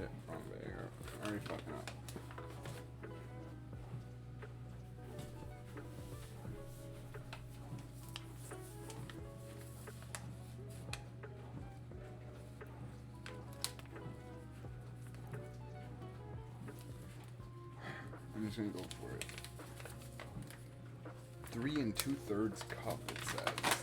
Shit, wrong bag. Already fucking up. I'm just gonna go for it. 3 2/3 cup, it says.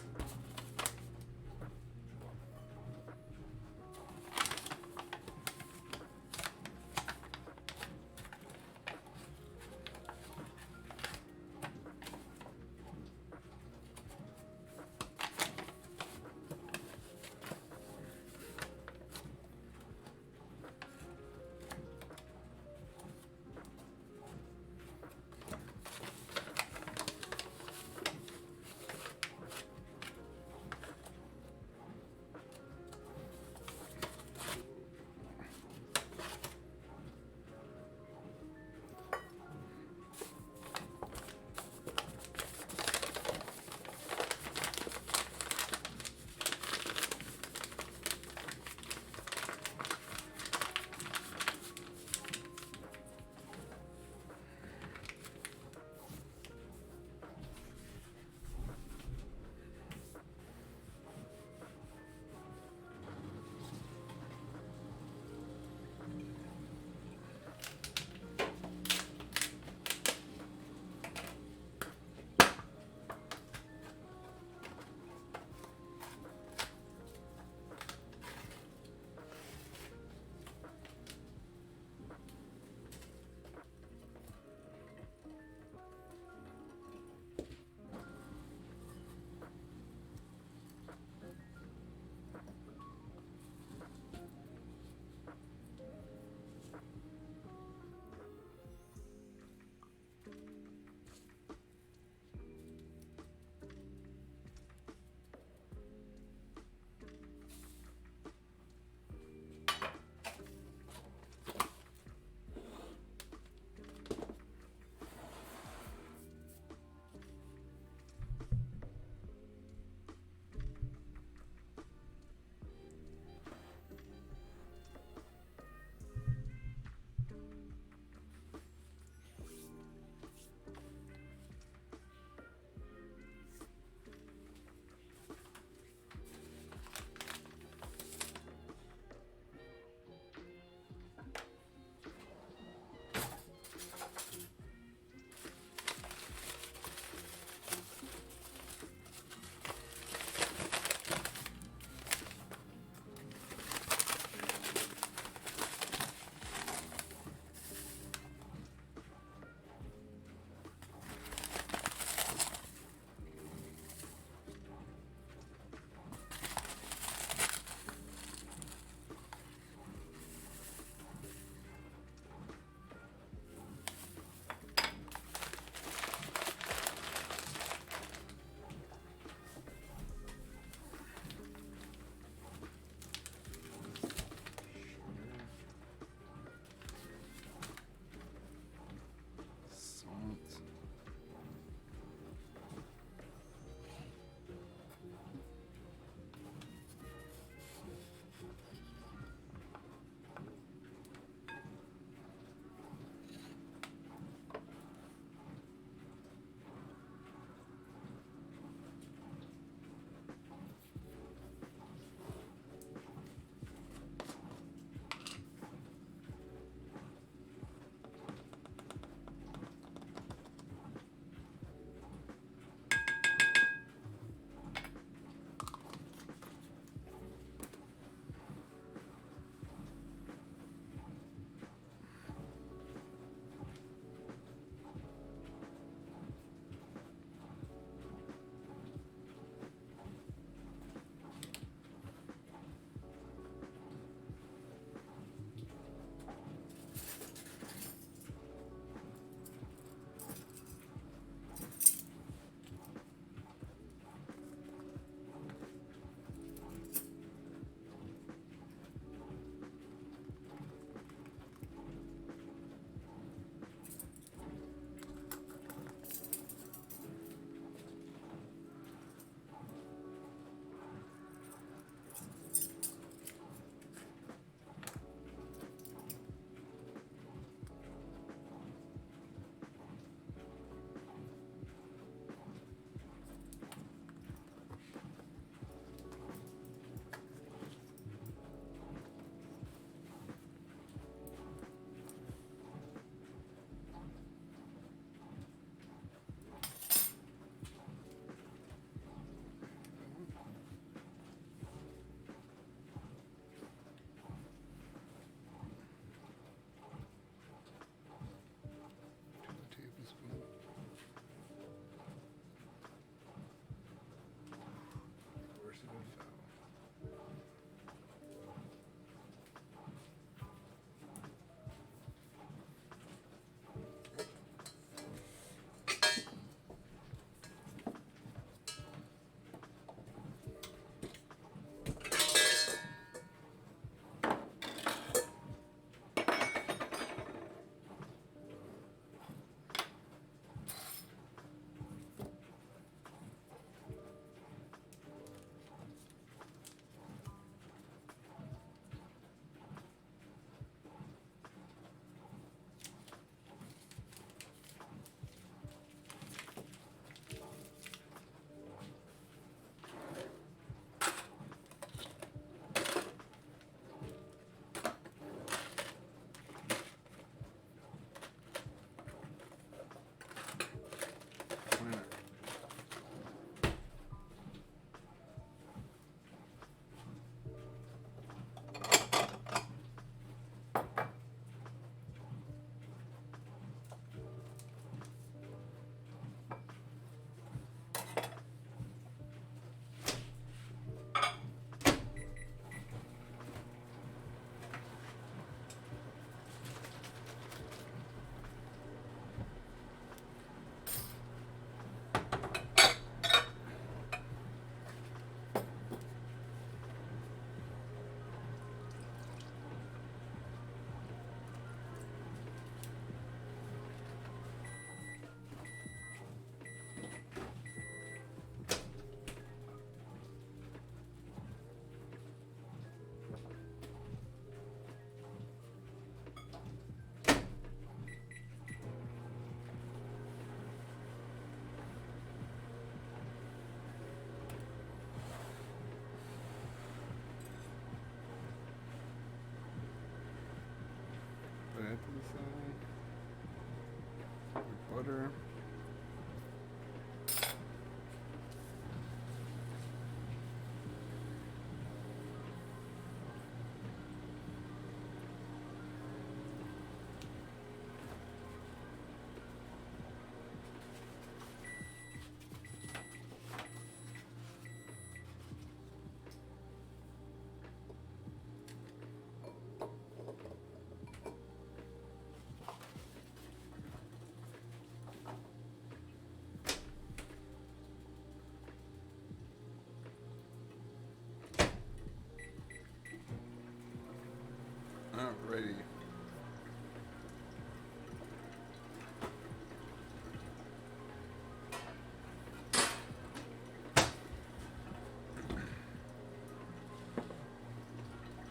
already.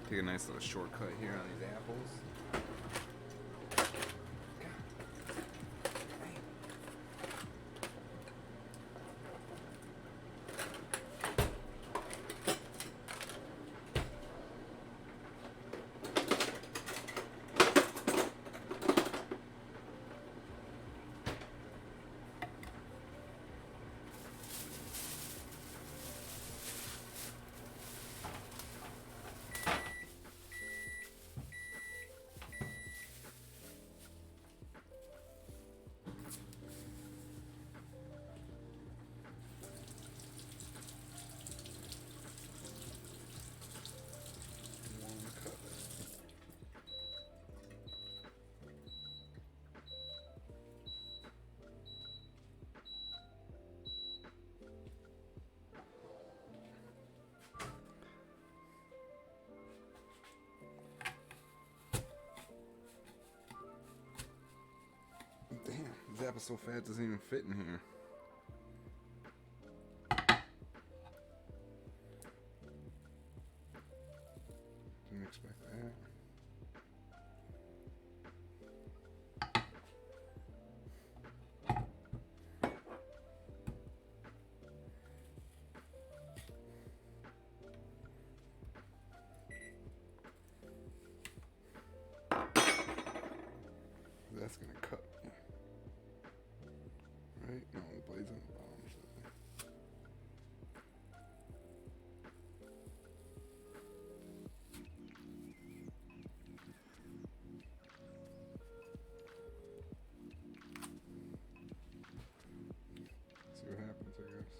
Take a nice little shortcut here on these apples. Damn, this apple's so fat it doesn't even fit in here. Didn't expect that. That's gonna cut. Right? No, the blade's on the bottom. See what happens, I guess.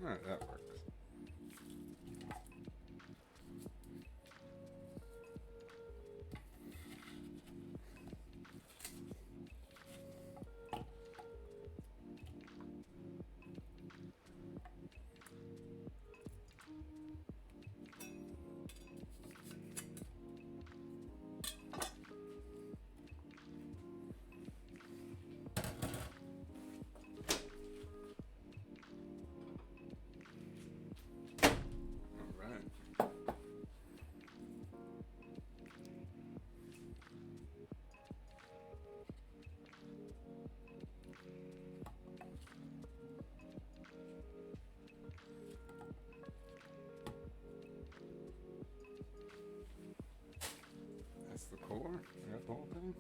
Alright, that works. That's the core? I got the whole thing?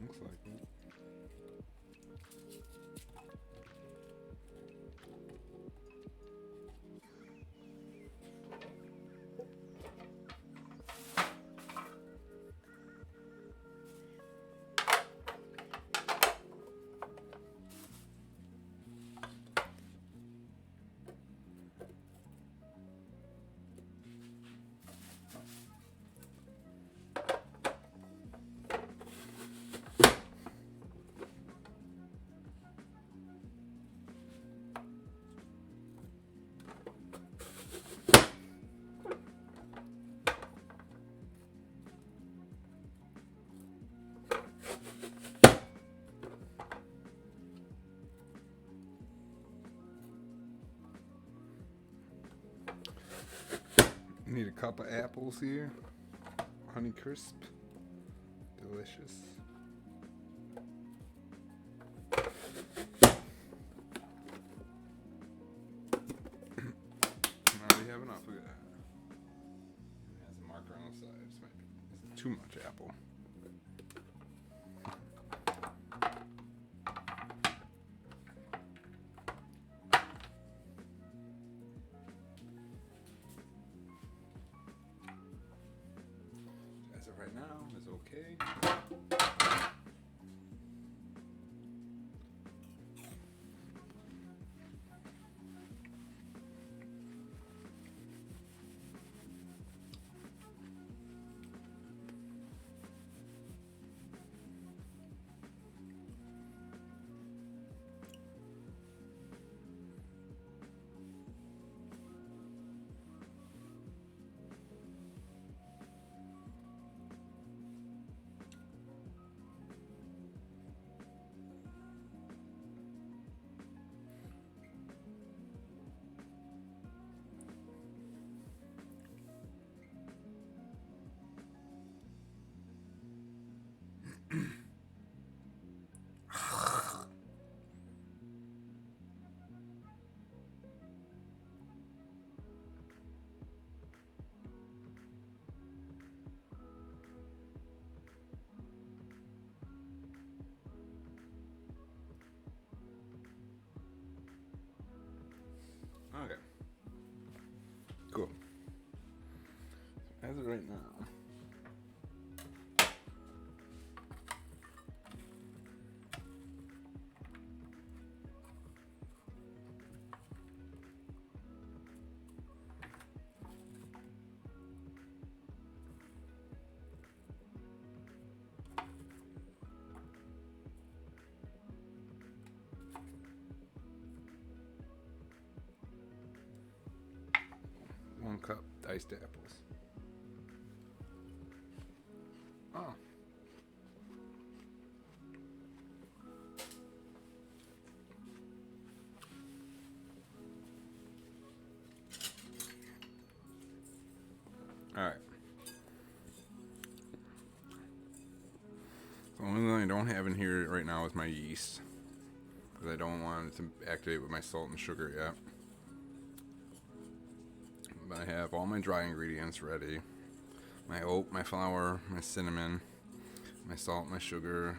Looks like it. Need a cup of apples here. Honey Crisp. Delicious. Now we have enough. Look at that. It has a marker on the side. It's too much apple. of right now is okay. Okay. Cool. As of right now. One cup diced apples. Oh. Alright. The only thing I don't have in here right now is my yeast, because I don't want it to activate with my salt and sugar yet. But I have all my dry ingredients ready. My oat, my flour, my cinnamon, my salt, my sugar,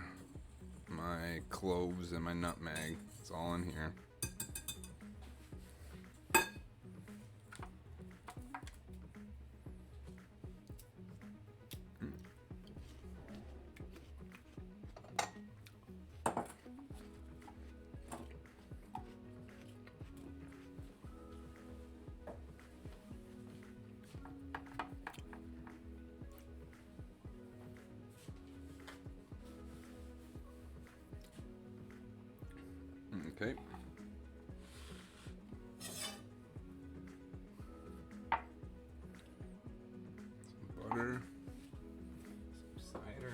my cloves, and my nutmeg. It's all in here. Okay. Some butter. Some cider.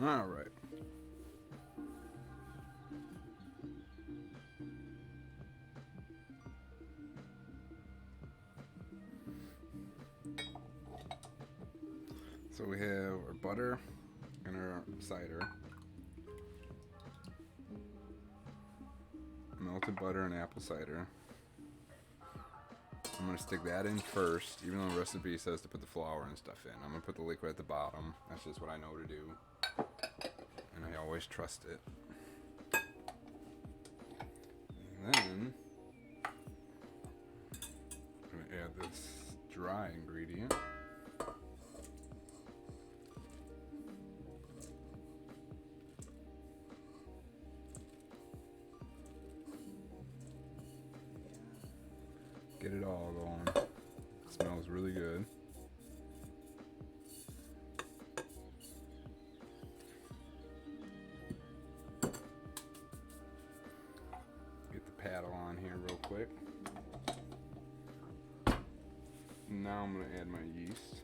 All right. So we have our butter and our cider. Melted butter and apple cider. I'm going to stick that in first, even though the recipe says to put the flour and stuff in. I'm going to put the liquid at the bottom. That's just what I know to do. And I always trust it. And then I'm going to add this dry ingredient. Get it all going. It smells really good. Get the paddle on here real quick. Now I'm going to add my yeast.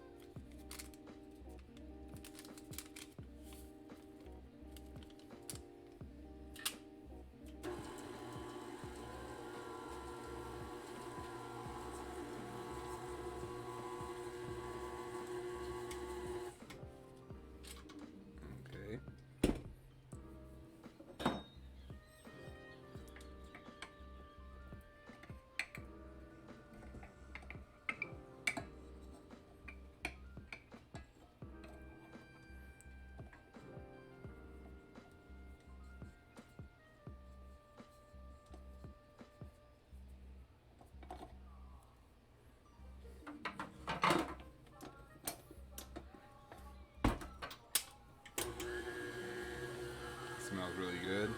Smells really good.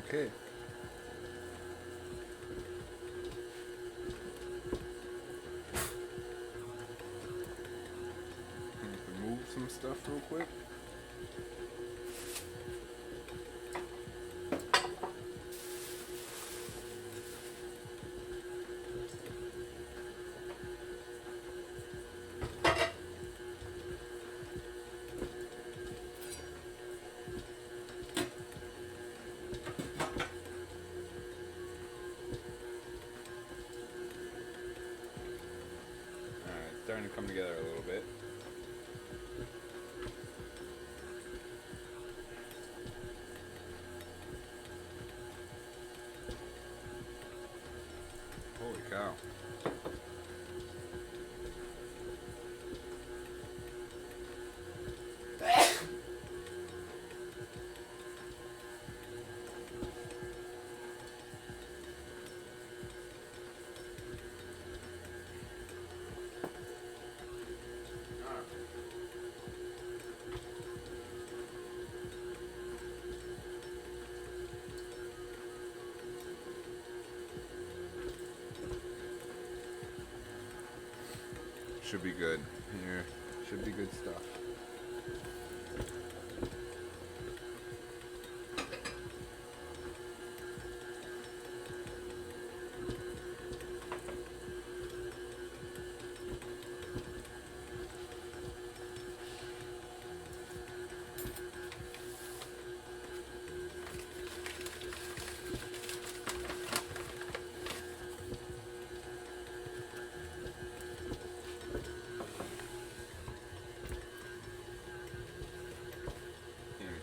Okay. Move some stuff real quick. Alright, starting to come together a little bit. Holy cow. Should be good. Here, should be good stuff.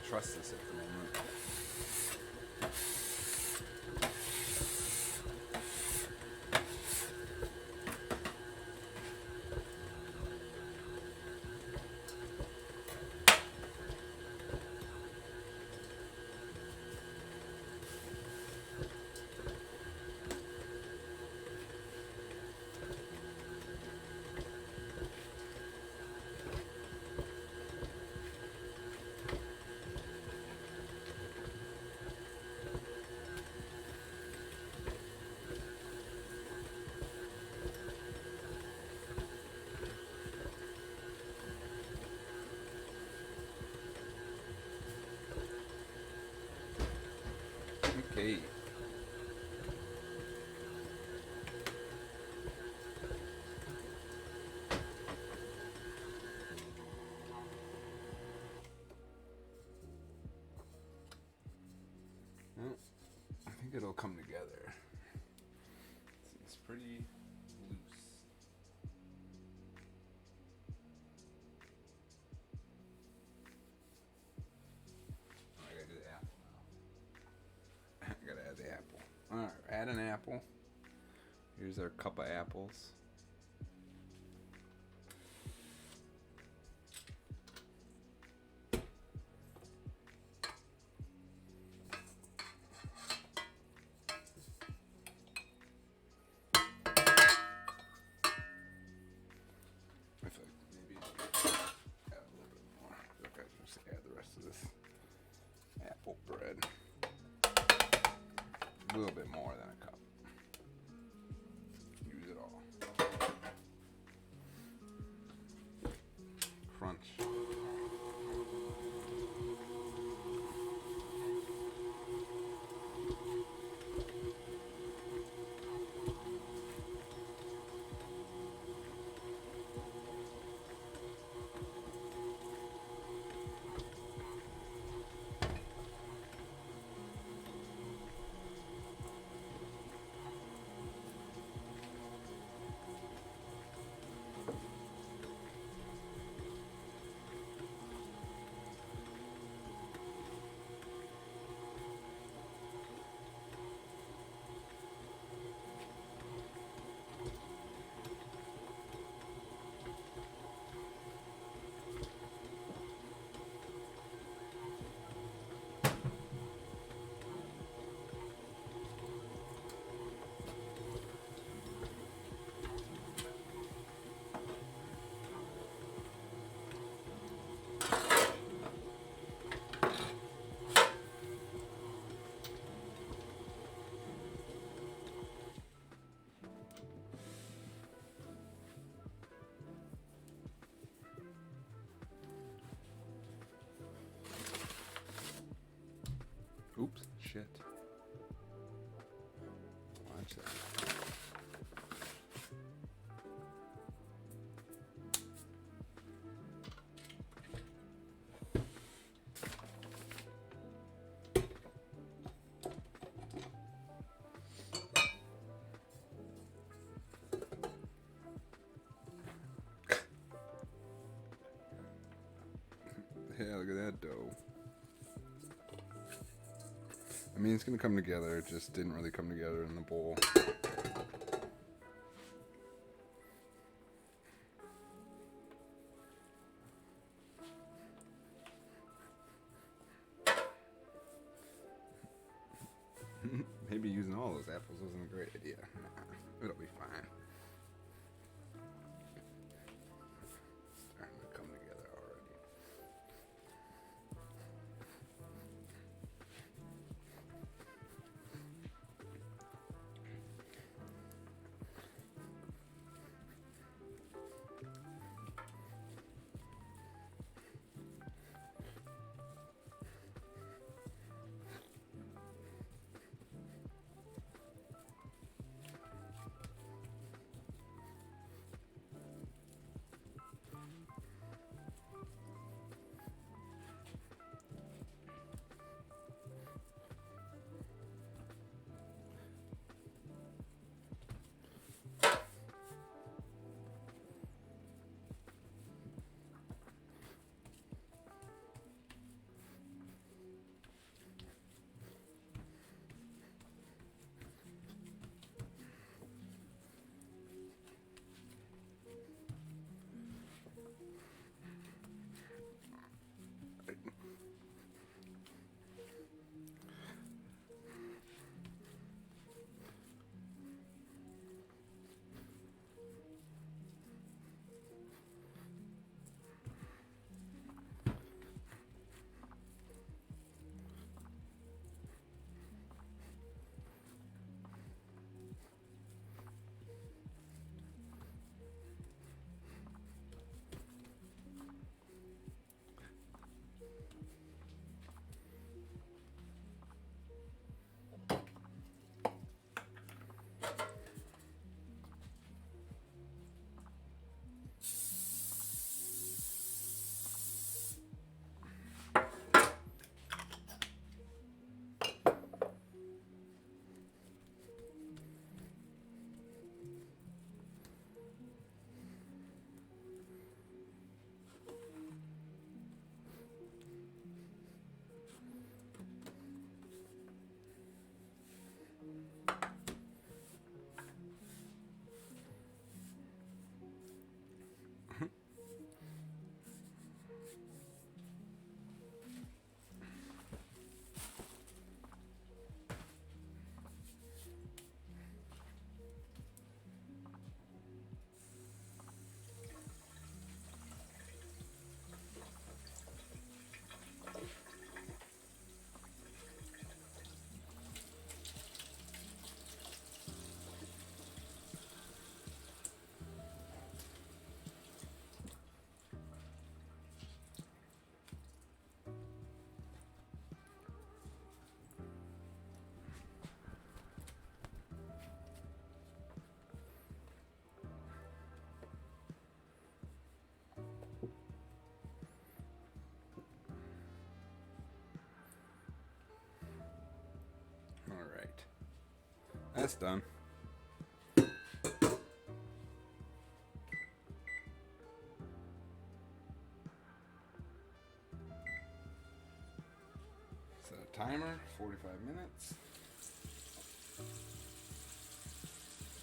Trust this at the moment. Okay. Well, I think it'll come together. It's pretty loose. Oh, I gotta do the apple now. I gotta add the apple. Alright, add an apple. Here's our cup of apples. I feel like maybe add a little bit more. I feel like I just add the rest of this apple bread. A little bit more than a cup. Use it all. Crunch. Oops, shit. Watch that. Yeah, look at that dough. I mean, it's gonna come together. It just didn't really come together in the bowl. Maybe using all those apples wasn't a great idea. Nah, it'll be fine. Starting to come together already. That's done. Set a timer, 45 minutes.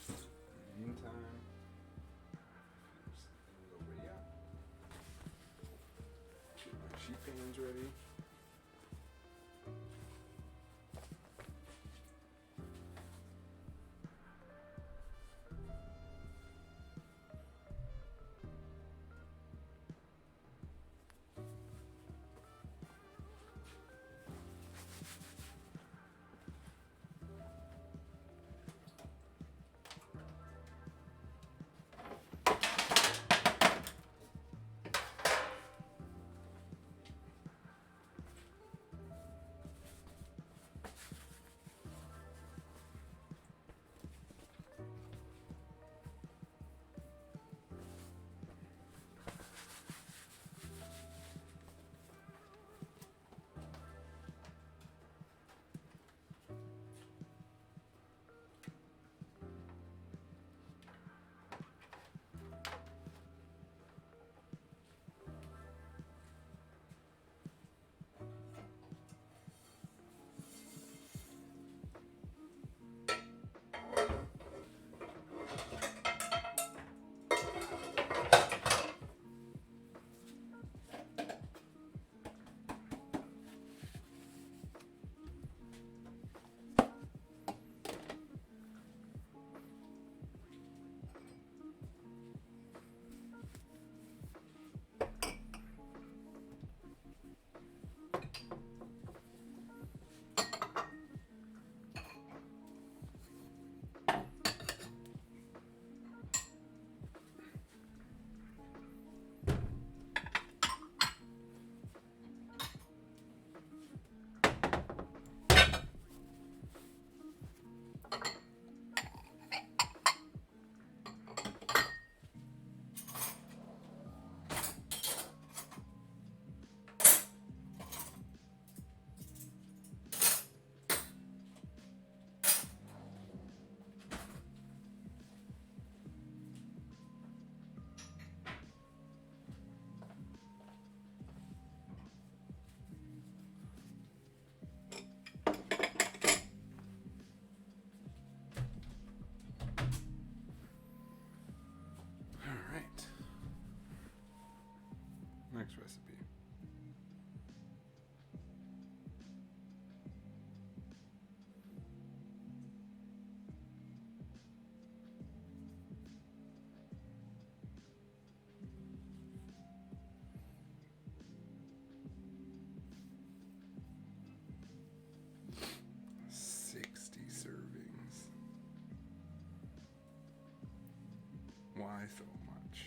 In the meantime, over here. Get my sheet pans ready. Next recipe. Servings. Why so much?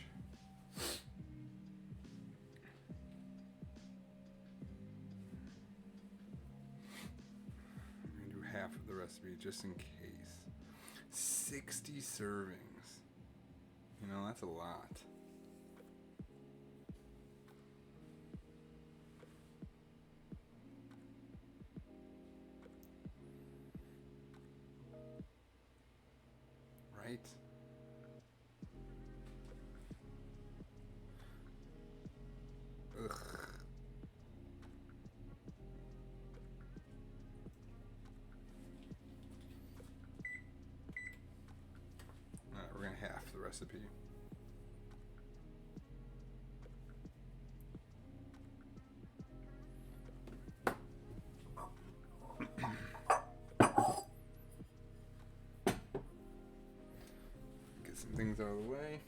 I'm going to do half of the recipe just in case. 60 servings. You know, that's a lot. Right? Ugh. Alright, we're gonna half the recipe. Get some things out of the way.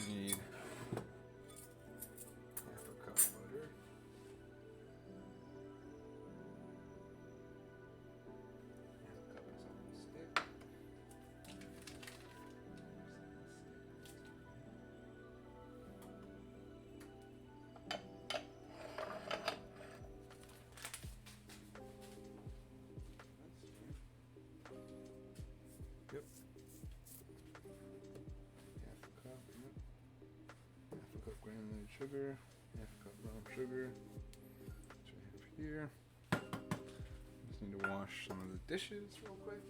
need half a cup butter. Half a cup is on the stick. Yep. Half a cup. Yep. Half a cup granulated sugar. Half a cup brown sugar. Which I have here. Just need to wash some of the dishes real quick.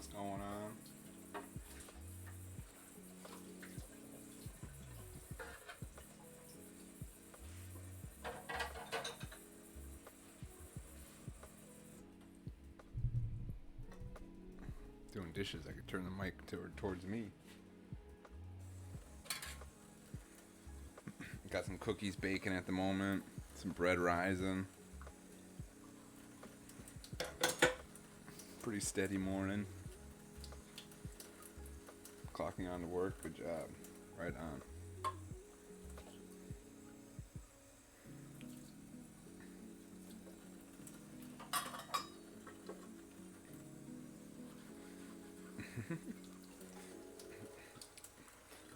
what's going on. Doing dishes, I could turn the mic towards me. Got some cookies baking at the moment, some bread rising. Pretty steady morning. Clocking on to work, good job. Right on.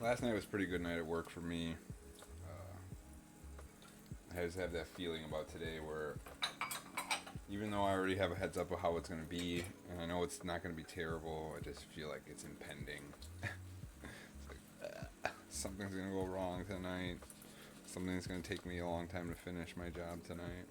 Last night was a pretty good night at work for me. I just have that feeling about today where even though I already have a heads up of how it's going to be, and I know it's not going to be terrible, I just feel like it's impending. It's like, something's going to go wrong tonight. Something's going to take me a long time to finish my job tonight.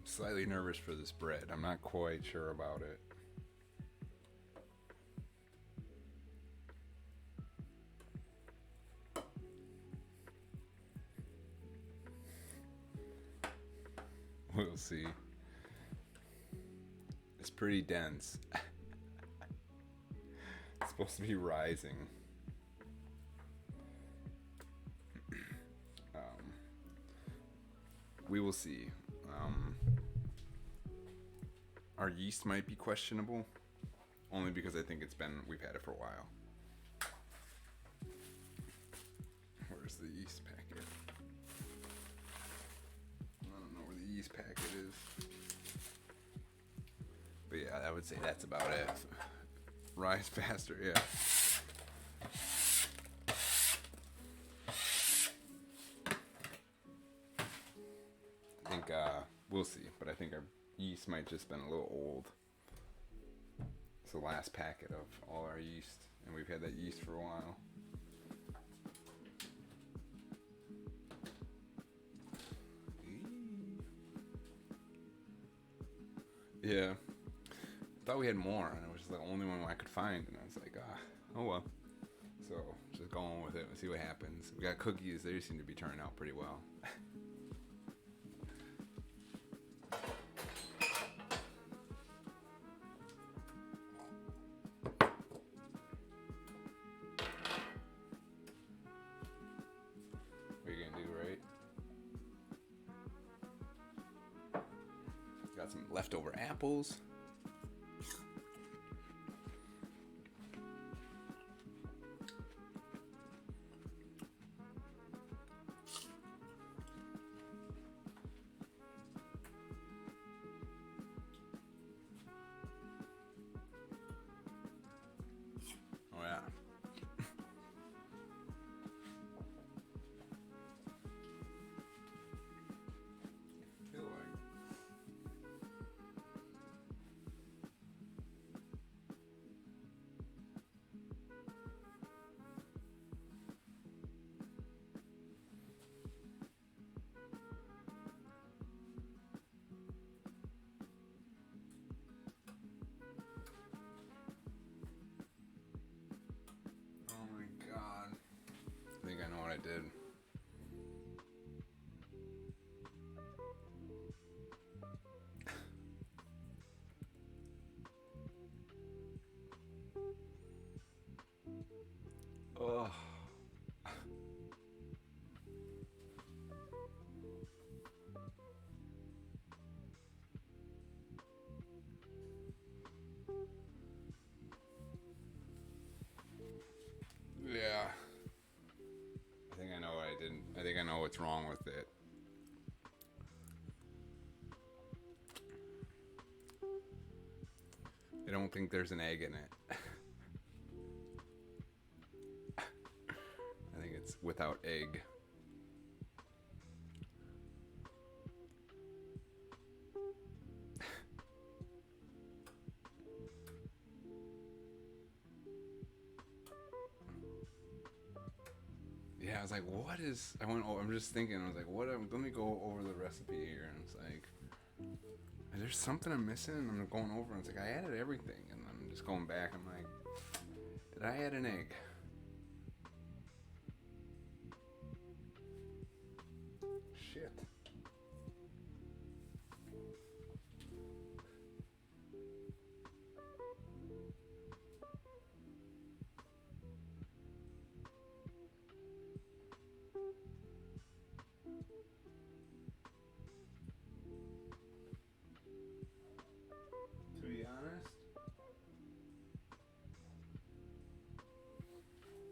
Slightly nervous for this bread. I'm not quite sure about it. We'll see. It's pretty dense. It's supposed to be rising. We will see. Our yeast might be questionable, only because I think we've had it for a while. Where's the yeast packet? I don't know where the yeast packet is. But yeah, I would say that's about it. Rise faster, yeah. I think, we'll see, but I think our yeast might just been a little old. It's the last packet of all our yeast, and we've had that yeast for a while. Yeah. I thought we had more, and it was the only one I could find, and I was like, oh well. So just going with it and see what happens. We got cookies; they seem to be turning out pretty well. What are you gonna do, right? Got some leftover apples. Oh yeah. Feel like. Oh my god. I think I know what I did. Oh. Yeah. I think I know what I didn't. I think I know what's wrong with it. I don't think there's an egg in it. I think it's without egg. Yeah, I was like, what is? I'm just thinking. I was like, what? Let me go over the recipe here, and it's like, there's something I'm missing. And I'm going over, and it's like I added everything, and I'm just going back. I'm like, did I add an egg? Shit.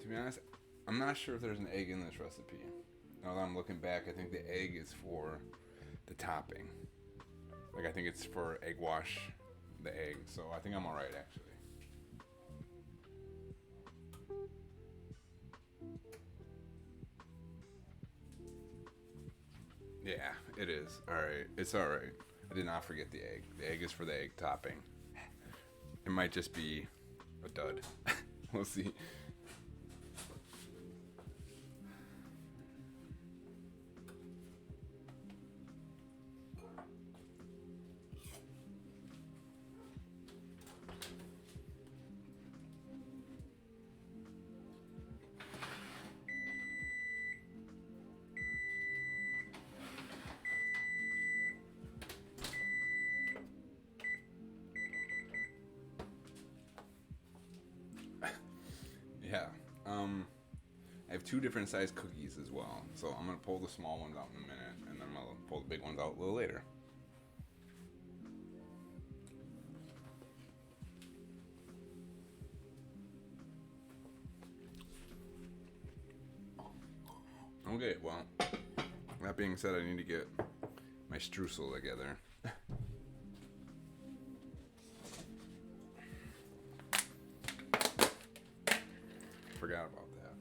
To be honest, I'm not sure if there's an egg in this recipe. Now that I'm looking back, I think the egg is for the topping. Like I think it's for egg wash, the egg. So I think I'm all right actually. Yeah, it is. All right, it's all right. I did not forget the egg. The egg is for the egg topping. It might just be a dud. We'll see. Yeah. I have two different size cookies as well. So I'm gonna pull the small ones out in a minute, and then I'll pull the big ones out a little later. Okay, well, that being said, I need to get my streusel together. Forgot about that.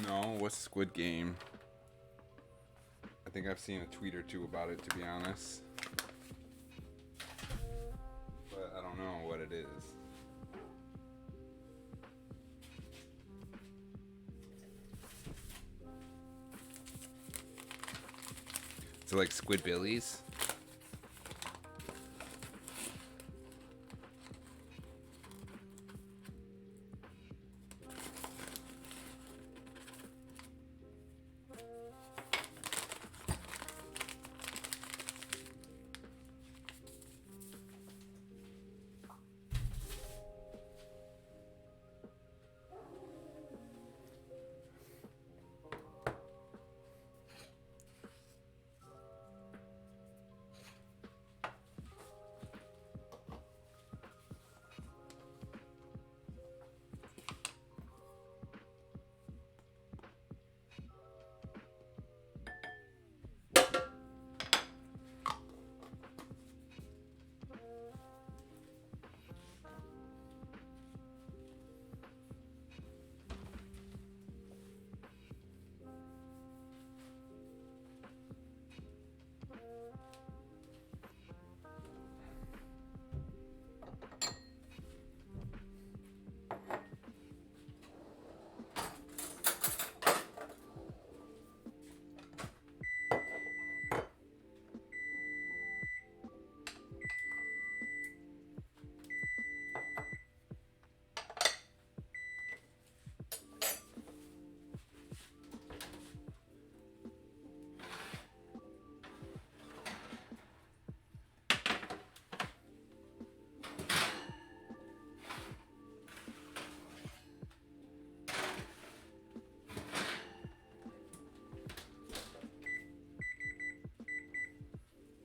No, what's Squid Game? I think I've seen a tweet or two about it, to be honest. But I don't know what it is. So like Squidbillies?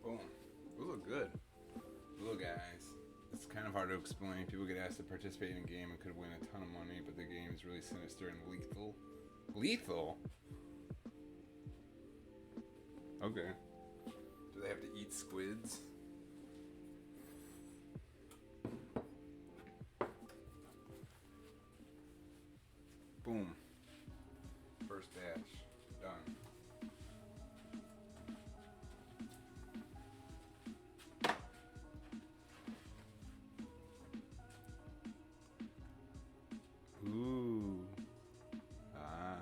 Boom. Those look good. Little guys. It's kind of hard to explain. People get asked to participate in a game and could win a ton of money, but the game is really sinister and lethal. Lethal? Okay. Do they have to eat squids? Boom. First batch. Done. Ooh. Ah.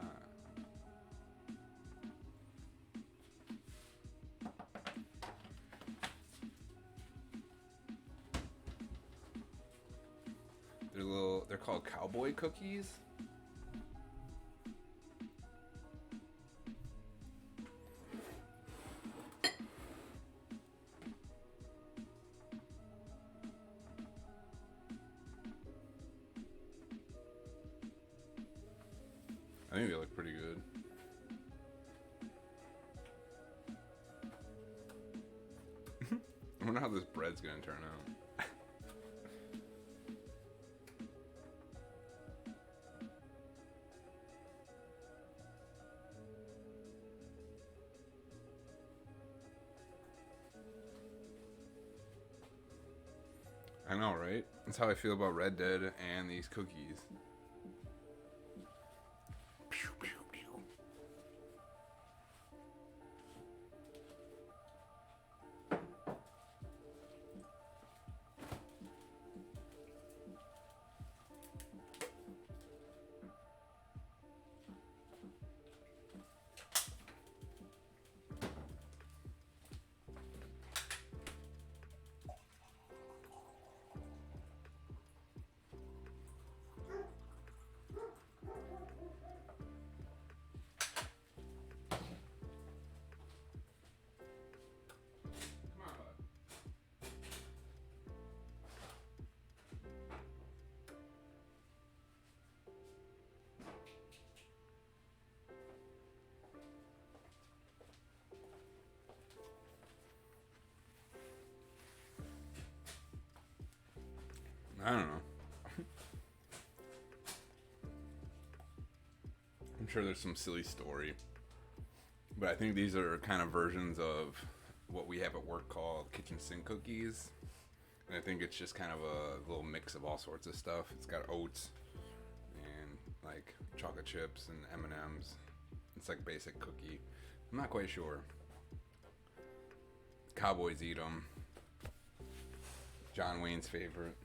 They're called Cowboy cookies. I think they look pretty good. I wonder how this bread's gonna turn out. I know, right? That's how I feel about Red Dead and these cookies. Pew, pew, pew. I don't know. I'm sure there's some silly story. But I think these are kind of versions of what we have at work called kitchen sink cookies. And I think it's just kind of a little mix of all sorts of stuff. It's got oats and like chocolate chips and M&Ms. It's like basic cookie. I'm not quite sure. Cowboys eat them. John Wayne's favorite.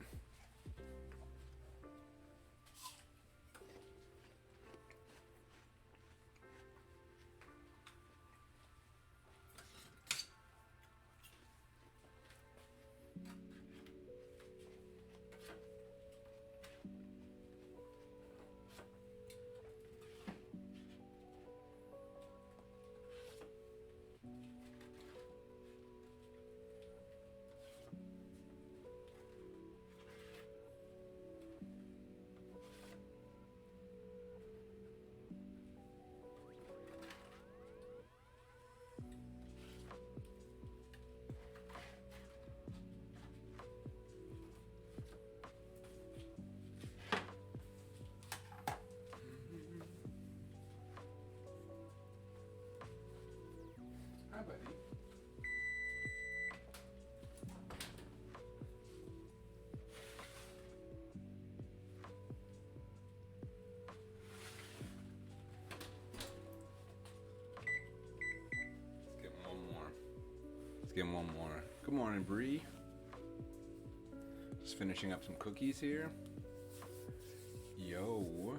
Hi, buddy. Let's get one more. Let's get one more. Good morning, Bree. Just finishing up some cookies here. Yo.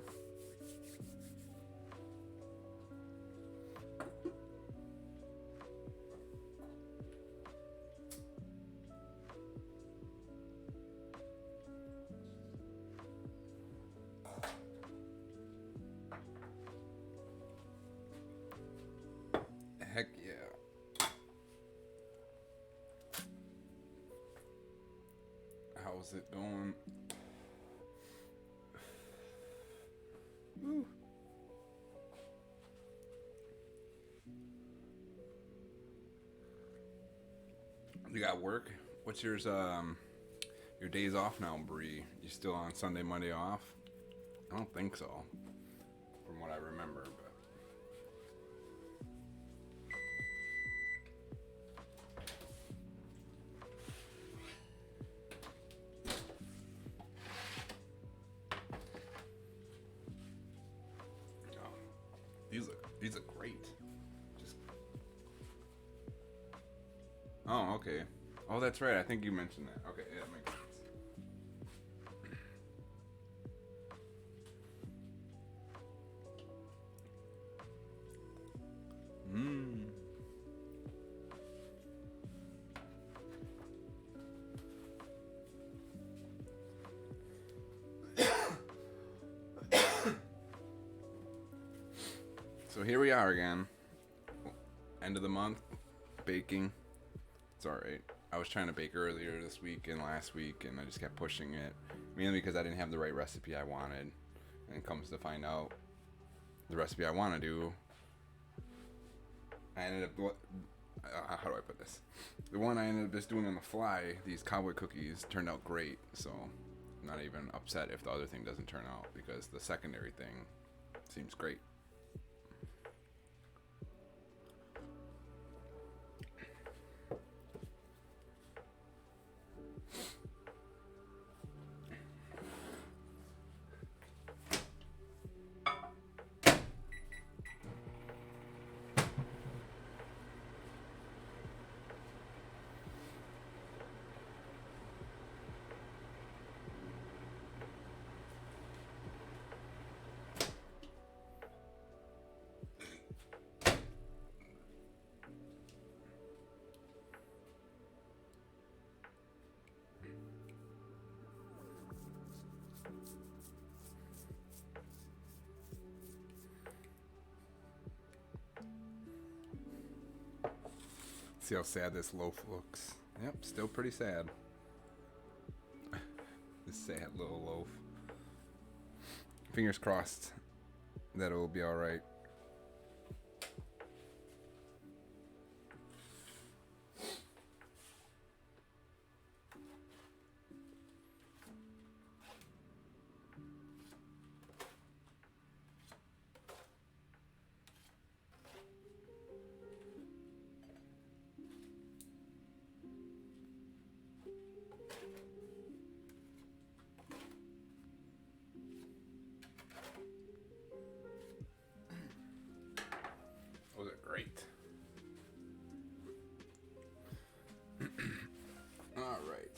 Heck yeah. How's it going? Woo. You got work? What's your days off now, Bree? You still on Sunday, Monday off? I don't think so, from what I remember. But these look great. Just oh, okay. Oh, that's right. I think you mentioned that. Okay, yeah, that makes sense. Mmm. So here we are again. End of the month, baking. It's alright. I was trying to bake earlier this week and last week, and I just kept pushing it. Mainly because I didn't have the right recipe I wanted. And it comes to find out, the recipe I want to do, I ended up, how do I put this? The one I ended up just doing on the fly, these Cowboy cookies, turned out great. So I'm not even upset if the other thing doesn't turn out, because the secondary thing seems great. See how sad this loaf looks. Yep, still pretty sad. This sad little loaf. Fingers crossed that it will be alright.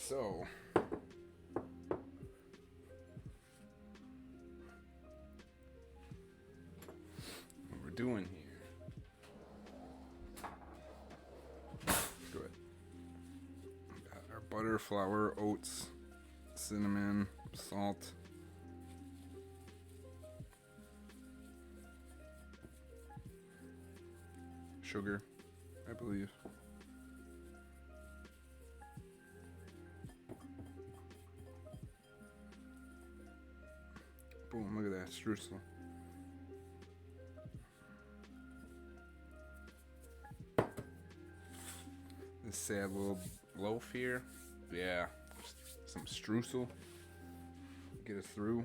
So what we're doing here. Good. Got our butter, flour, oats, cinnamon, salt. Sugar, I believe. Boom, look at that streusel. This sad little loaf here. Yeah, some streusel. Get us through.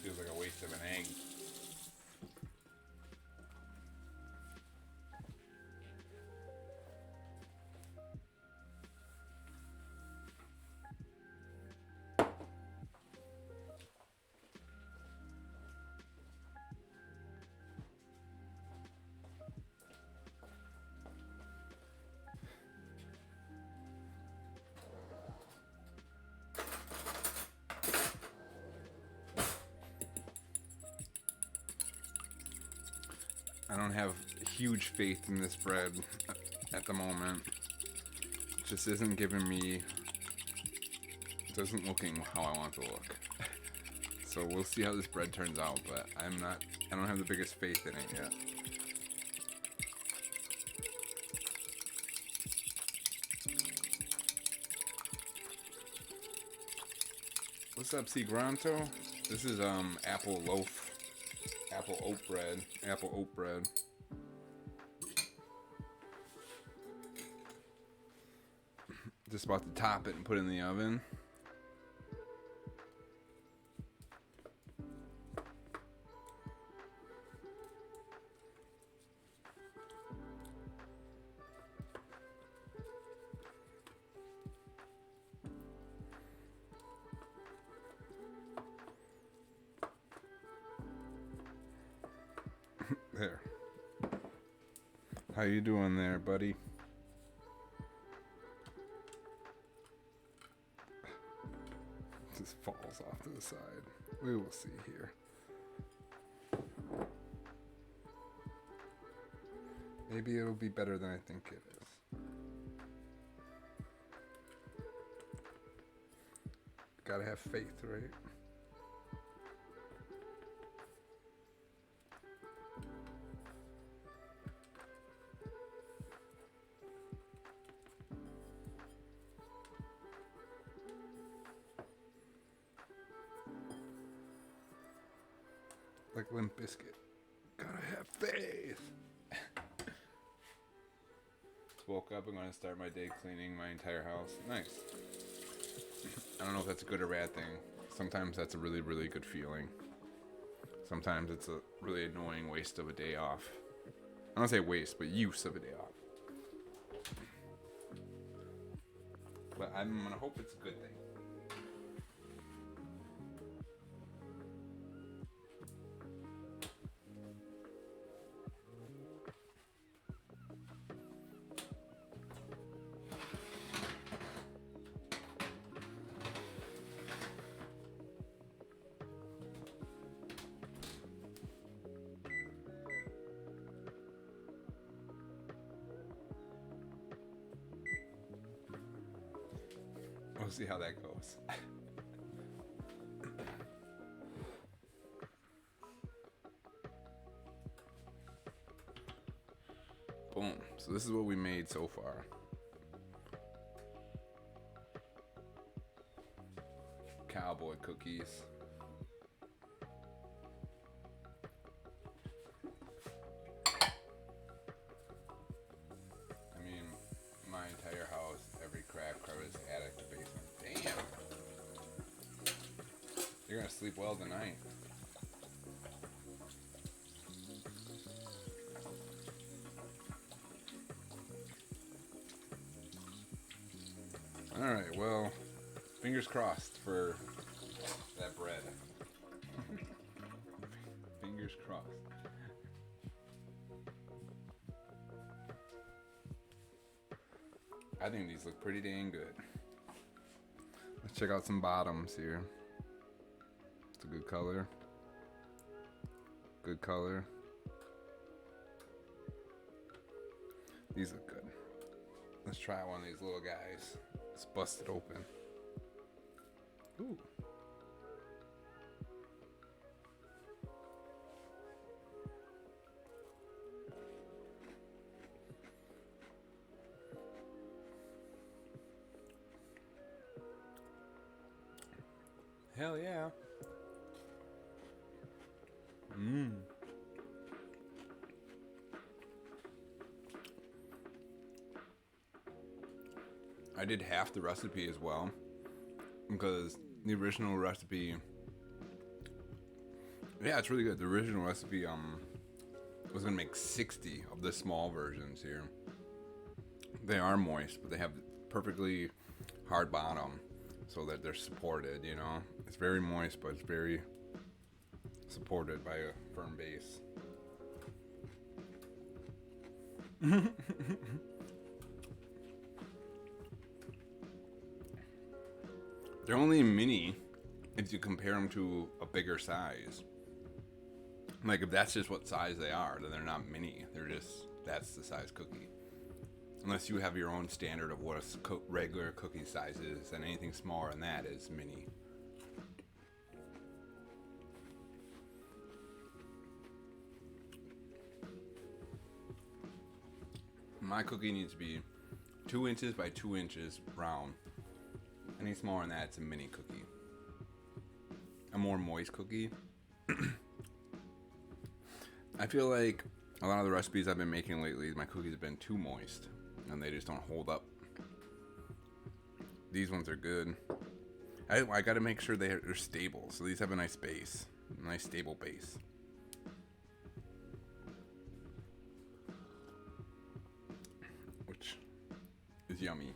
Feels like a waste of an egg. I don't have huge faith in this bread at the moment. It just isn't giving me, it isn't looking how I want it to look. So we'll see how this bread turns out, but I don't have the biggest faith in it yet. What's up, Sigranto? This is apple oat bread. Just about to top it and put it in the oven. There. How you doing there, buddy? Just falls off to the side. We will see here. Maybe it'll be better than I think it is. Gotta have faith, right? Like Limp Bizkit. Gotta have faith. Woke up, I'm gonna start my day cleaning my entire house. Nice. I don't know if that's a good or bad thing. Sometimes that's a really, really good feeling. Sometimes it's a really annoying waste of a day off. I don't say waste, but use of a day off. But I'm gonna hope it's a good thing. We'll see how that goes. Boom. So this is what we made so far. Cowboy cookies. I mean, my entire house, every crack, crevice, attic, basement. Damn. You're gonna sleep well tonight. Alright, well, fingers crossed for that bread. Fingers crossed. crust. I think these look pretty dang good. Let's check out some bottoms here. It's a good color. Good color. These look good. Let's try one of these little guys. Let's bust it open. Ooh. Hell yeah. Mmm. I did half the recipe as well because the original recipe, yeah, it's really good. The original recipe was gonna make 60 of the small versions here. They are moist, but they have perfectly hard bottom so that they're supported, you know. It's very moist, but it's very supported by a firm base. They're only mini if you compare them to a bigger size. Like, if that's just what size they are, then they're not mini. They're just, that's the size cookie. Unless you have your own standard of what a regular cookie size is, and anything smaller than that is mini. My cookie needs to be 2 inches by 2 inches round. Any smaller than that, it's a mini cookie. A more moist cookie. I feel like a lot of the recipes I've been making lately, my cookies have been too moist, and they just don't hold up. These ones are good. I gotta make sure they're stable, so these have a nice base, a nice stable base. Which is yummy.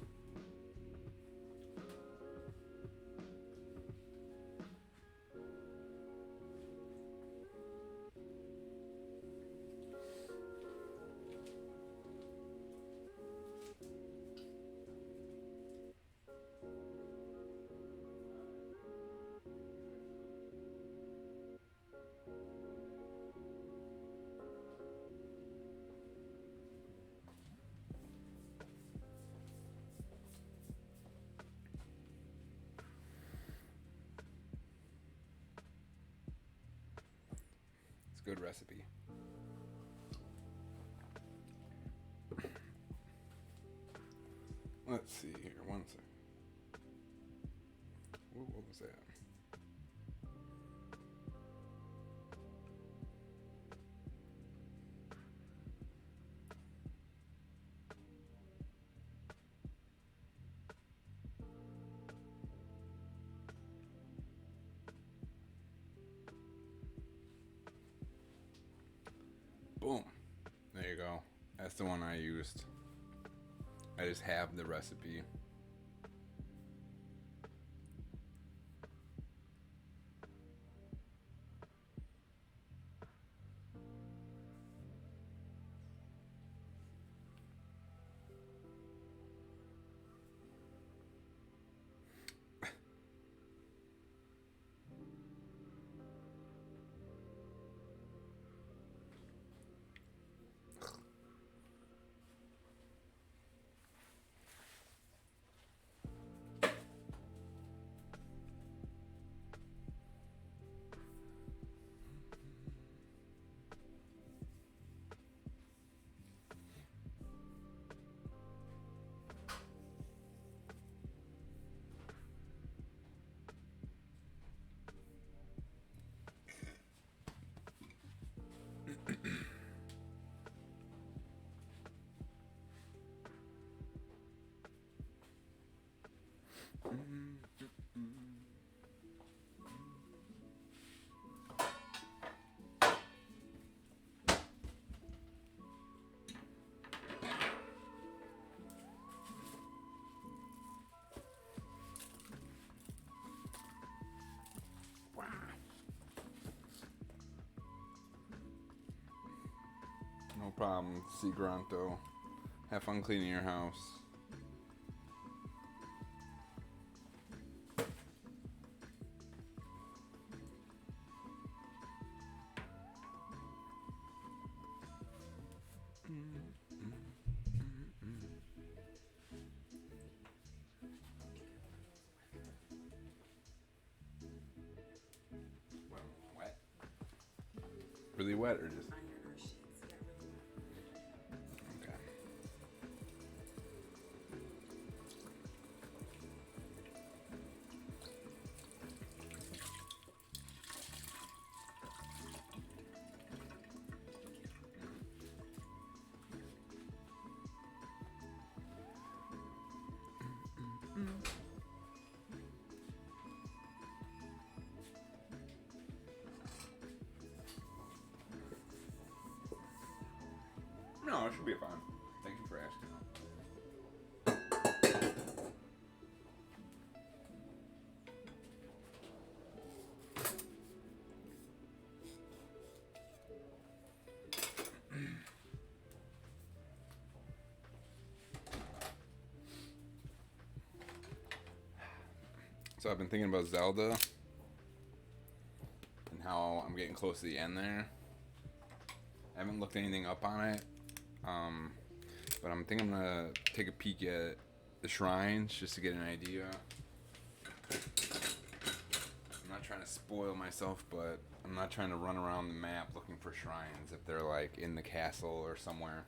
It's a good recipe. Let's see here, one second. What was that? Boom. There you go. That's the one I used. I just have the recipe. problem, C. Granto. Have fun cleaning your house. Wet? Really wet or just? Okay. No, it should be fine. Thank you for asking. So I've been thinking about Zelda and how I'm getting close to the end there. I haven't looked anything up on it, but I'm thinking I'm gonna take a peek at the shrines just to get an idea. I'm not trying to spoil myself, but I'm not trying to run around the map looking for shrines if they're like in the castle or somewhere.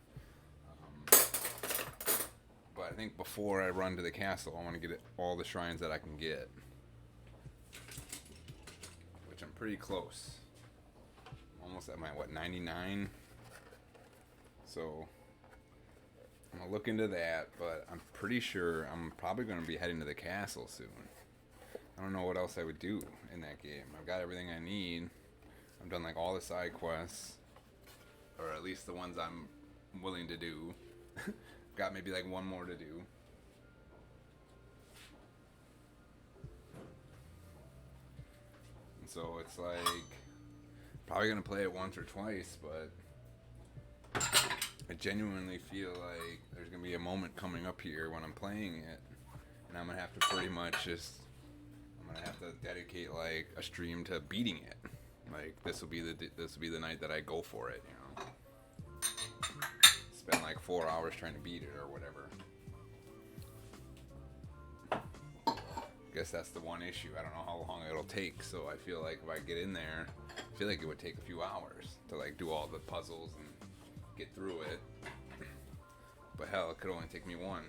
But I think before I run to the castle, I want to get all the shrines that I can get, which I'm pretty close. Almost at my 99. So I'm gonna look into that, but I'm pretty sure I'm probably gonna be heading to the castle soon. I don't know what else I would do in that game. I've got everything I need. I've done like all the side quests, or at least the ones I'm willing to do. Got maybe like one more to do. And so it's like probably gonna play it once or twice, but I genuinely feel like there's gonna be a moment coming up here when I'm playing it, and I'm gonna have to pretty much I'm gonna have to dedicate like a stream to beating it. Like this will be the night that I go for it, you know. Spend like 4 hours trying to beat it or whatever. I guess that's the one issue. I don't know how long it'll take, so I feel like if I get in there, I feel like it would take a few hours to like do all the puzzles and get through it. But hell, it could only take me one.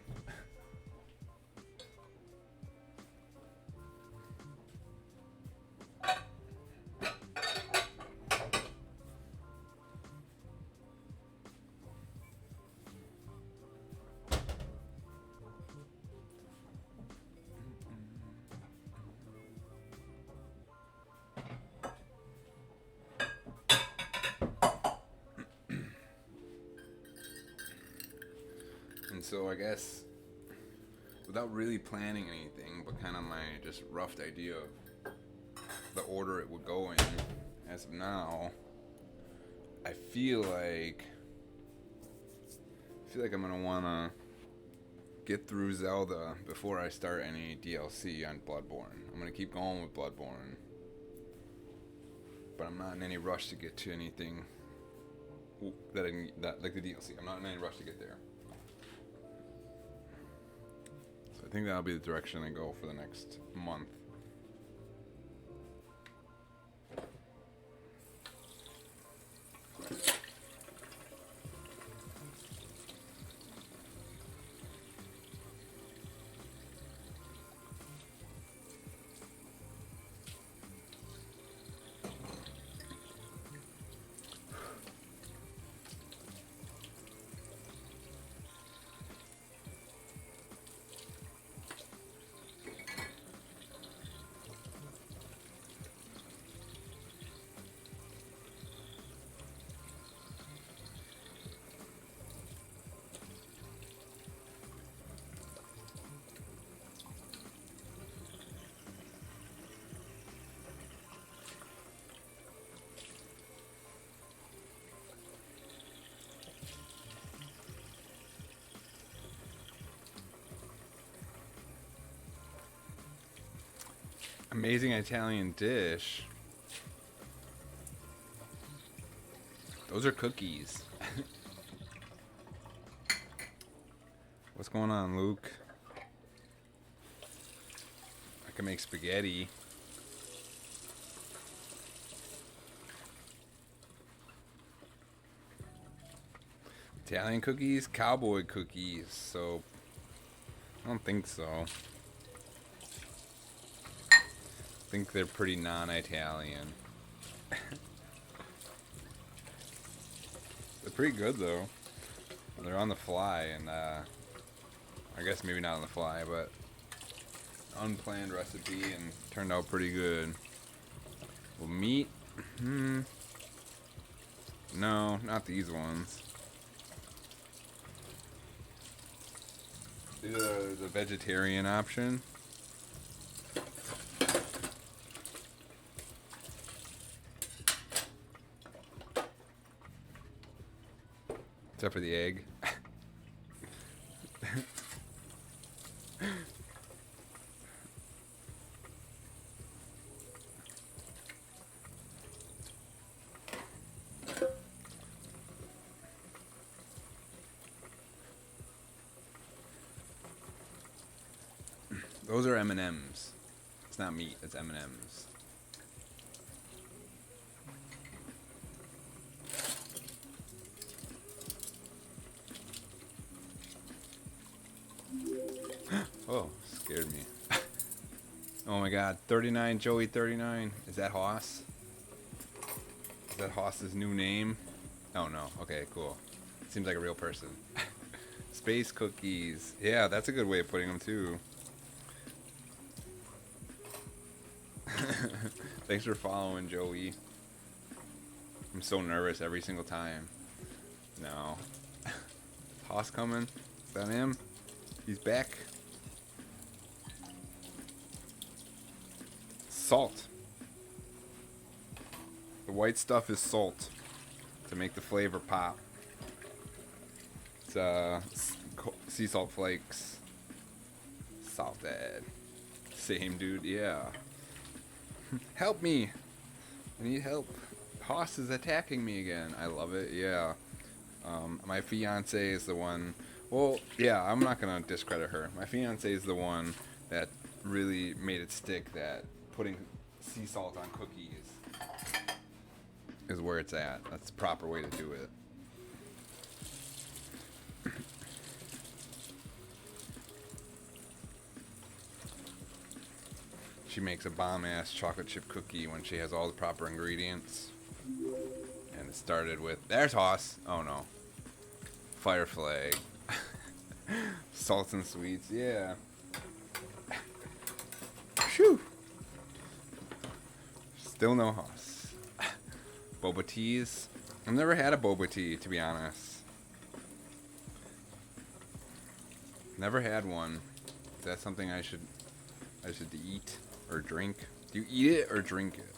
And so I guess, without really planning anything, but kind of my just rough idea of the order it would go in, as of now, I feel like I'm gonna wanna get through Zelda before I start any DLC on Bloodborne. I'm gonna keep going with Bloodborne, but I'm not in any rush to get to anything that like the DLC. I'm not in any rush to get there. I think that'll be the direction I go for the next month. Amazing Italian dish. Those are cookies. What's going on, Luke? I can make spaghetti. Italian cookies? Cowboy cookies. So, I don't think so. I think they're pretty non-Italian. They're pretty good, though. They're on the fly, and I guess maybe not on the fly, but unplanned recipe, and turned out pretty good. Well, meat? No, not these ones. These are the vegetarian option. Except for the egg. Those are M&Ms. It's not meat, it's M&Ms. Oh, scared me. Oh my god, 39, Joey 39. Is that Hoss? Is that Hoss's new name? Oh no, okay, cool. Seems like a real person. Space cookies. Yeah, that's a good way of putting them too. Thanks for following, Joey. I'm so nervous every single time. No. Hoss coming? Is that him? He's back. Salt. The white stuff is salt to make the flavor pop. It's sea salt flakes. Salted. Same dude, yeah. Help me! I need help. Hoss is attacking me again. I love it, yeah. My fiance is the one. Well, yeah, I'm not gonna discredit her. My fiance is the one that really made it stick that putting sea salt on cookies is where it's at. That's the proper way to do it. She makes a bomb-ass chocolate chip cookie when she has all the proper ingredients. And it started with... There's Hoss! Oh no. Fire flag. Salts and sweets, yeah. Phew! Still no Hoss. Boba teas? I've never had a boba tea, to be honest. Never had one. Is that something I should eat or drink? Do you eat it or drink it?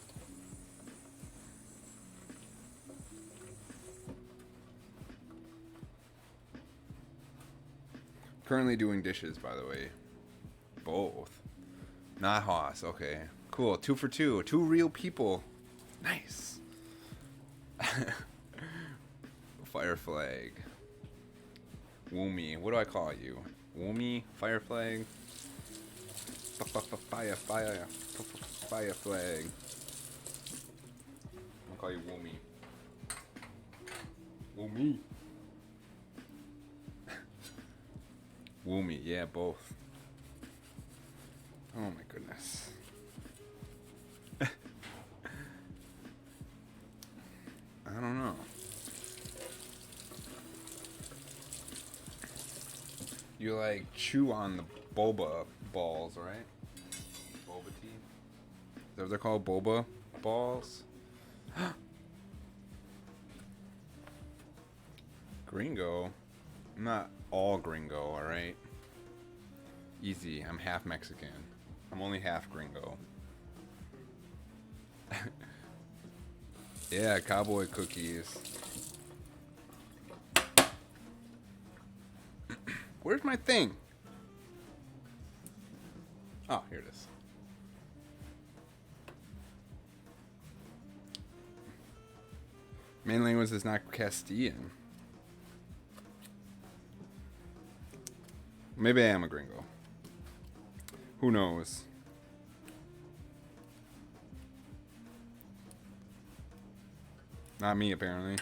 Currently doing dishes, by the way. Both. Not Hoss. Okay. Cool. 2 for 2. 2 real people. Nice. Fire flag. Woomy. What do I call you? Woomy? Fire flag? Fire flag. I'll call you Woomy. Woomy. Woomy, yeah, both. Oh my goodness. I don't know. You like chew on the boba balls, right? Boba tea? Is that what they're called? Boba balls? Gringo? I'm not all gringo, alright? Easy, I'm half Mexican. I'm only half gringo. Yeah, cowboy cookies. Where's my thing? Oh, here it is. Main language is not Castilian. Maybe I am a gringo. Who knows? Not me, apparently.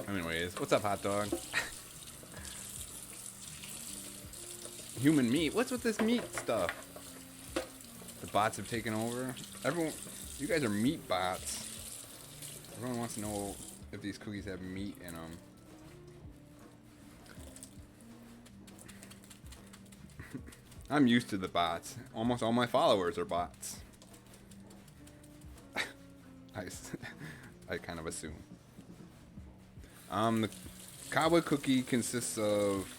Anyways, what's up, hot dog? Human meat? What's with this meat stuff? The bots have taken over? Everyone, you guys are meat bots. Everyone wants to know if these cookies have meat in them. I'm used to the bots. Almost all my followers are bots. I kind of assume. The Cowboy cookie consists of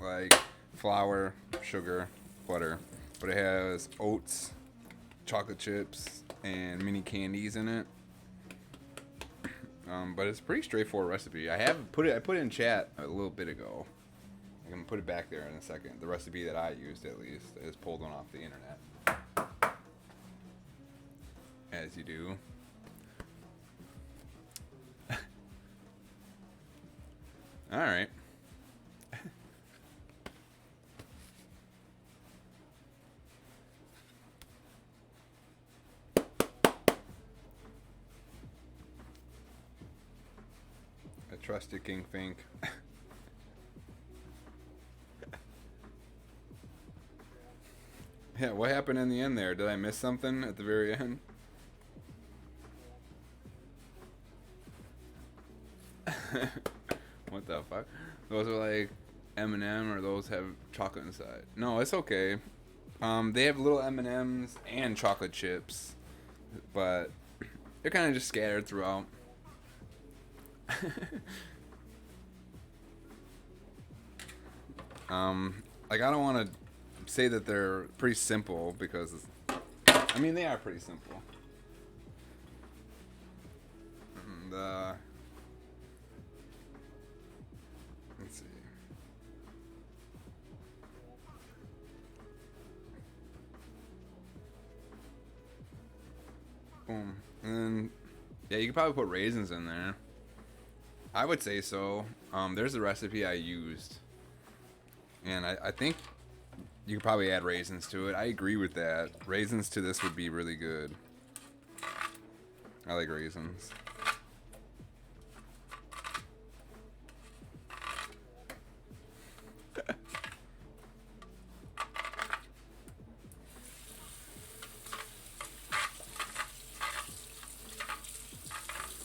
like flour, sugar, butter, but it has oats, chocolate chips, and mini candies in it. But it's a pretty straightforward recipe. I put it in chat a little bit ago. I'm gonna put it back there in a second. The recipe that I used, at least, is pulled one off the internet, as you do. All right. I trust you, King Fink. Yeah, what happened in the end there? Did I miss something at the very end? What the fuck? Those are like M&M, or those have chocolate inside? No, it's okay. They have little M&Ms and chocolate chips, but they're kind of just scattered throughout. Like, I don't want to say that they're pretty simple, because I mean, they are pretty simple. And let's see. Boom. And then, yeah, you could probably put raisins in there. I would say so. There's a recipe I used, and I think you could probably add raisins to it. I agree with that. Raisins to this would be really good. I like raisins.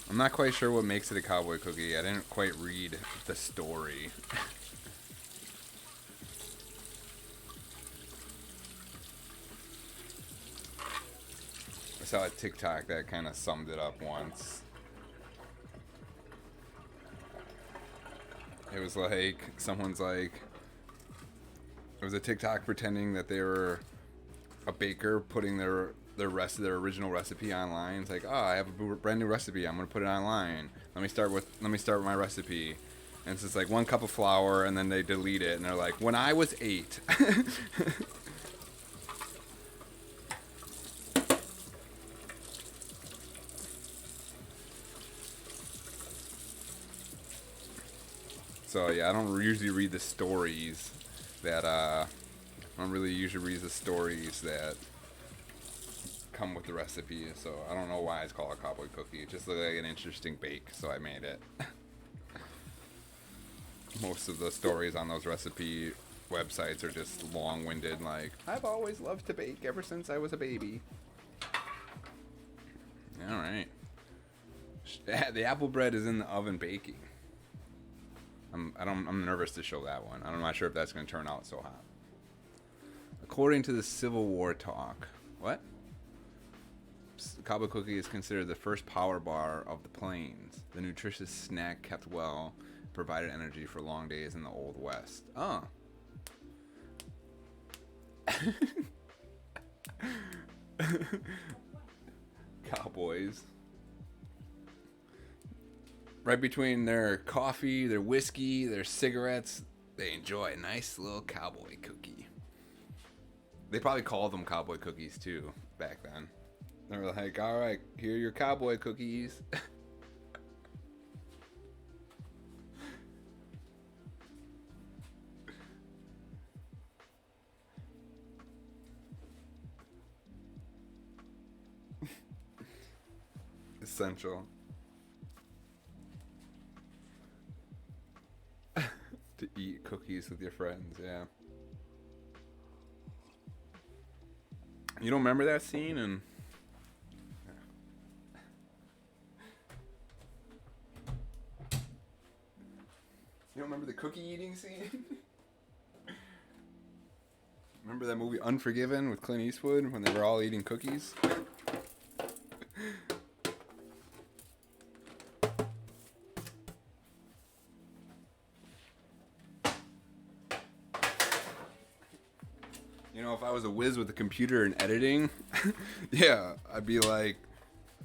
I'm not quite sure what makes it a cowboy cookie. I didn't quite read the story. I saw a TikTok that kind of summed it up once. It was like, someone's like, it was a TikTok pretending that they were a baker putting their original recipe online. It's like, oh, I have a brand new recipe. I'm gonna put it online. Let me start with my recipe. And it's just like 1 cup of flour, and then they delete it, and they're like, when I was 8. So yeah, I don't usually read the stories that I don't really usually read the stories that come with the recipe. So I don't know why it's called a cowboy cookie. It just looked like an interesting bake, so I made it. Most of the stories on those recipe websites are just long-winded, like, I've always loved to bake ever since I was a baby. All right. The apple bread is in the oven baking. I'm nervous to show that one. I'm not sure if that's going to turn out so hot. According to the Civil War talk, what? The cowboy cookie is considered the first power bar of the plains. The nutritious snack kept well, provided energy for long days in the Old West. Oh. Cowboys. Right between their coffee, their whiskey, their cigarettes, they enjoy a nice little cowboy cookie. They probably called them cowboy cookies too back then. They're like, all right, here are your cowboy cookies. Essential. To eat cookies with your friends, yeah. You don't remember that scene? And you don't remember the cookie eating scene? Remember that movie Unforgiven with Clint Eastwood when they were all eating cookies? You know, if I was a whiz with a computer and editing, yeah, I'd be like,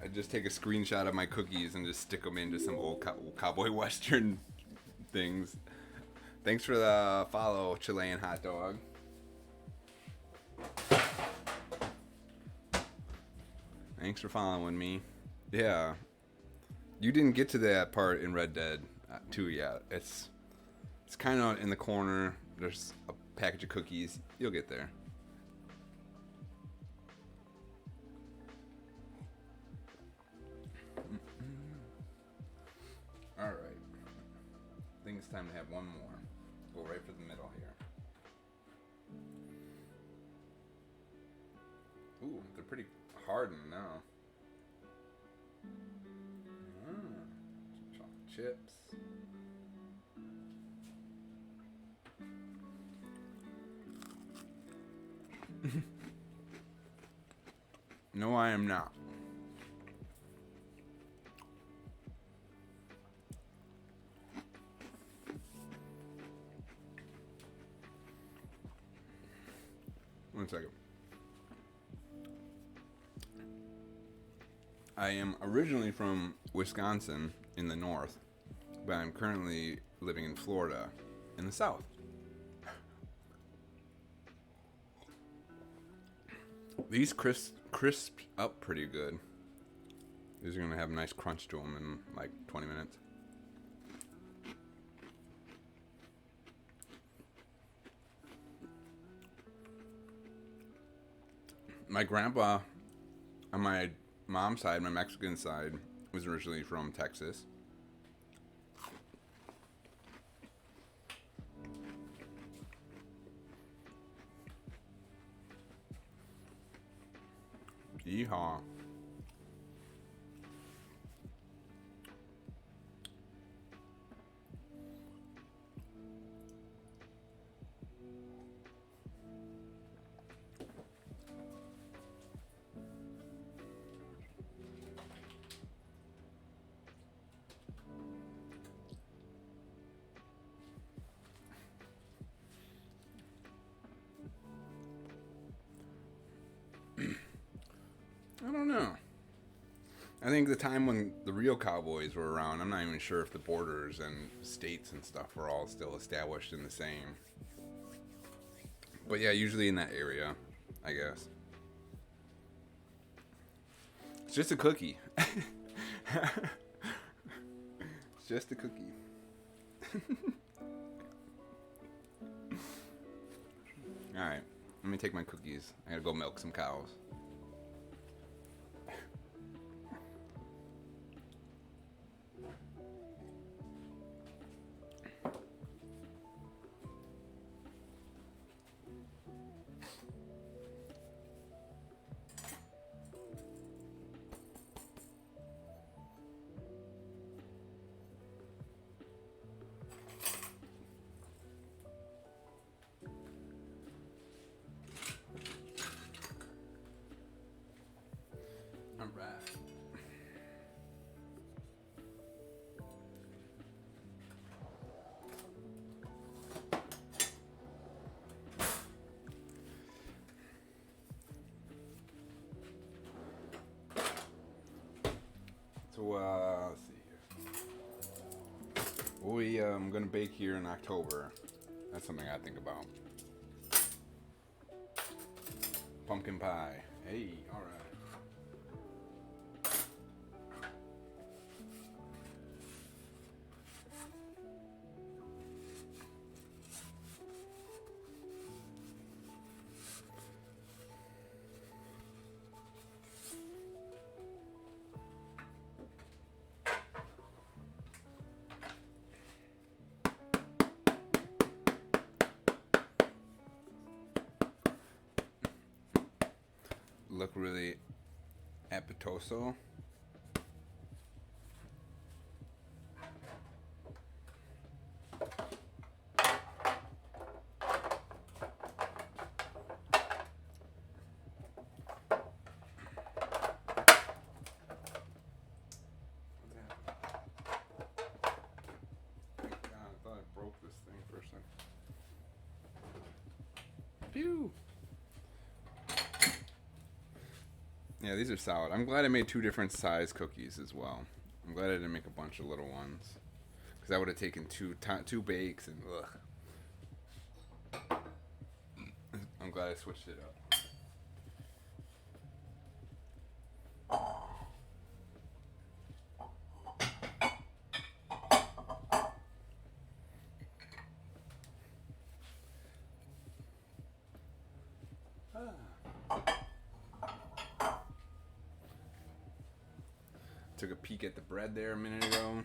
I'd just take a screenshot of my cookies and just stick them into some old cowboy western things. Thanks for the follow, Chilean hot dog. Thanks for following me. Yeah, you didn't get to that part in Red Dead 2 yet. It's kind of in the corner. There's a package of cookies. You'll get there. All right. I think it's time to have one more. Go right for the middle here. Ooh, they're pretty hardened now. Chocolate chips. No, I am not. One second. I am originally from Wisconsin in the north, but I'm currently living in Florida in the south. These crisp up pretty good. These are going to have a nice crunch to them in like 20 minutes. My grandpa on my mom's side, my Mexican side, was originally from Texas. Yeehaw. I don't know. I think the time when the real cowboys were around, I'm not even sure if the borders and states and stuff were all still established in the same. But yeah, usually in that area, I guess. It's just a cookie. It's just a cookie. Alright, let me take my cookies. I gotta go milk some cows. So, let's see here. I'm gonna bake here in October. That's something I think about. Pumpkin pie. Hey, alright. look really appetoso. Phew. Yeah, these are solid. I'm glad I made 2 different size cookies as well. I'm glad I didn't make a bunch of little ones, because that would have taken two bakes and ugh. I'm glad I switched it up. Took a peek at the bread there a minute ago.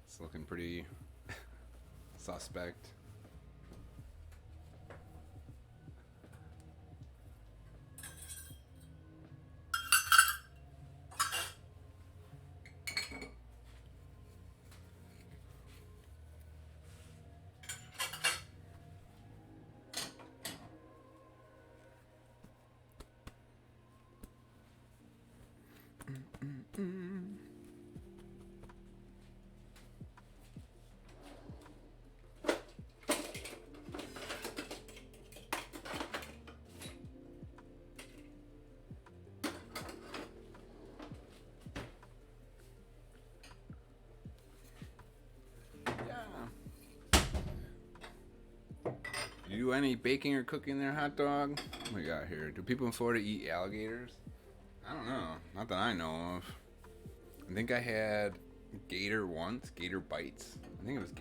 It's looking pretty suspect. You do any baking or cooking there, hot dog? What we got here? Do people in Florida eat alligators? I don't know. Not that I know of. I think I had gator once. Gator bites. I think it was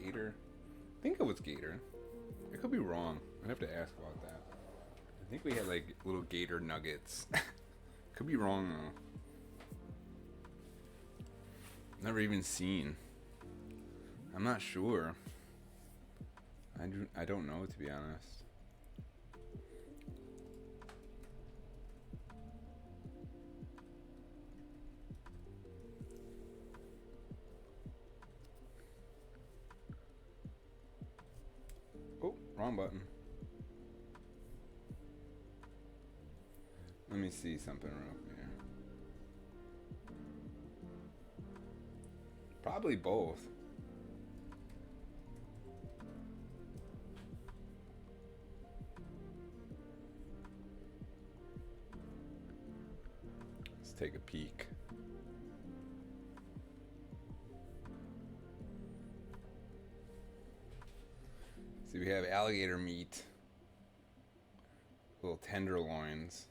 gator. I could be wrong. I'd have to ask about that. I think we had like little gator nuggets. Could be wrong though. Never even seen. I'm not sure. I don't know, to be honest. Oh, wrong button. Let me see something real quick. Probably both. Let's take a peek. See, we have alligator meat, little tenderloins.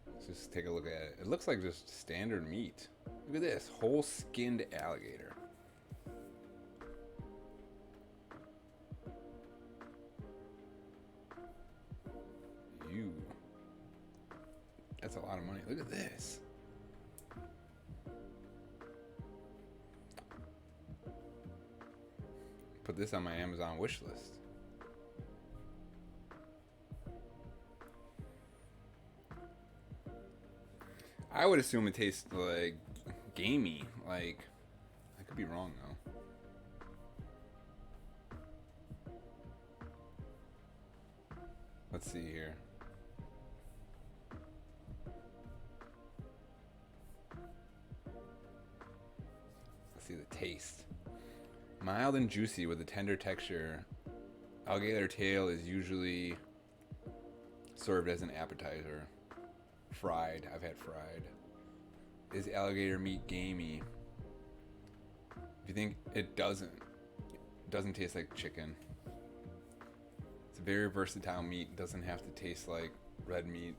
Let's just take a look at it. It looks like just standard meat. Look at this, whole skinned alligator. That's a lot of money. Look at this. Put this on my Amazon wish list. I would assume it tastes like gamey. Like, I could be wrong though. Let's see here. Let's see the taste. Mild and juicy with a tender texture. Alligator tail is usually served as an appetizer. Fried. I've had fried. Is alligator meat gamey? If you think it doesn't taste like chicken. It's a very versatile meat. It doesn't have to taste like red meat.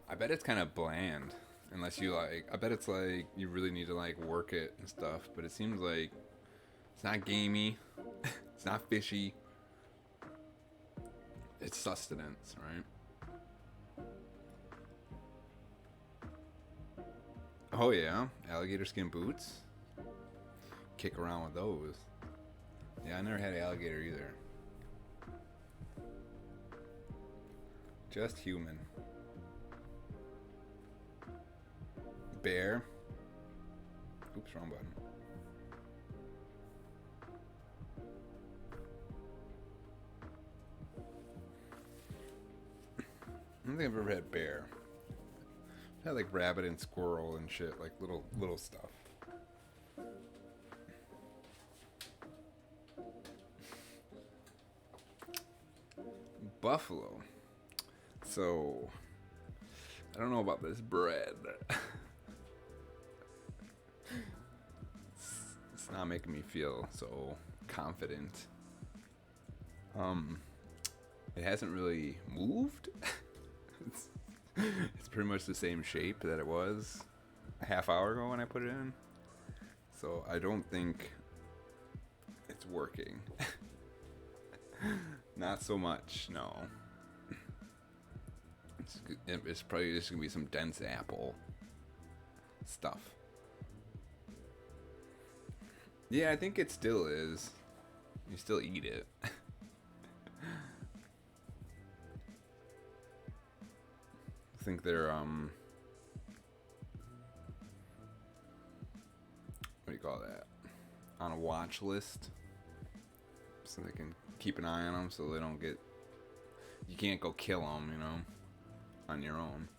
I bet it's kind of bland. Unless you like, I bet it's like you really need to like work it and stuff. But it seems like it's not gamey. It's not fishy. It's sustenance, right? Oh yeah, alligator skin boots. Kick around with those. Yeah, I never had alligator either. Just human. Bear. Oops, wrong button. I don't think I've ever had bear. I had like rabbit and squirrel and shit, like little stuff. Buffalo. So I don't know about this bread. It's not making me feel so confident. It hasn't really moved. It's pretty much the same shape that it was a half hour ago when I put it in. So I don't think it's working. Not so much, no. It's probably just gonna be some dense apple stuff. Yeah, I think it still is. You still eat it. I think they're what do you call that? On a watch list, so they can keep an eye on them, so they don't get. You can't go kill them, you know, on your own.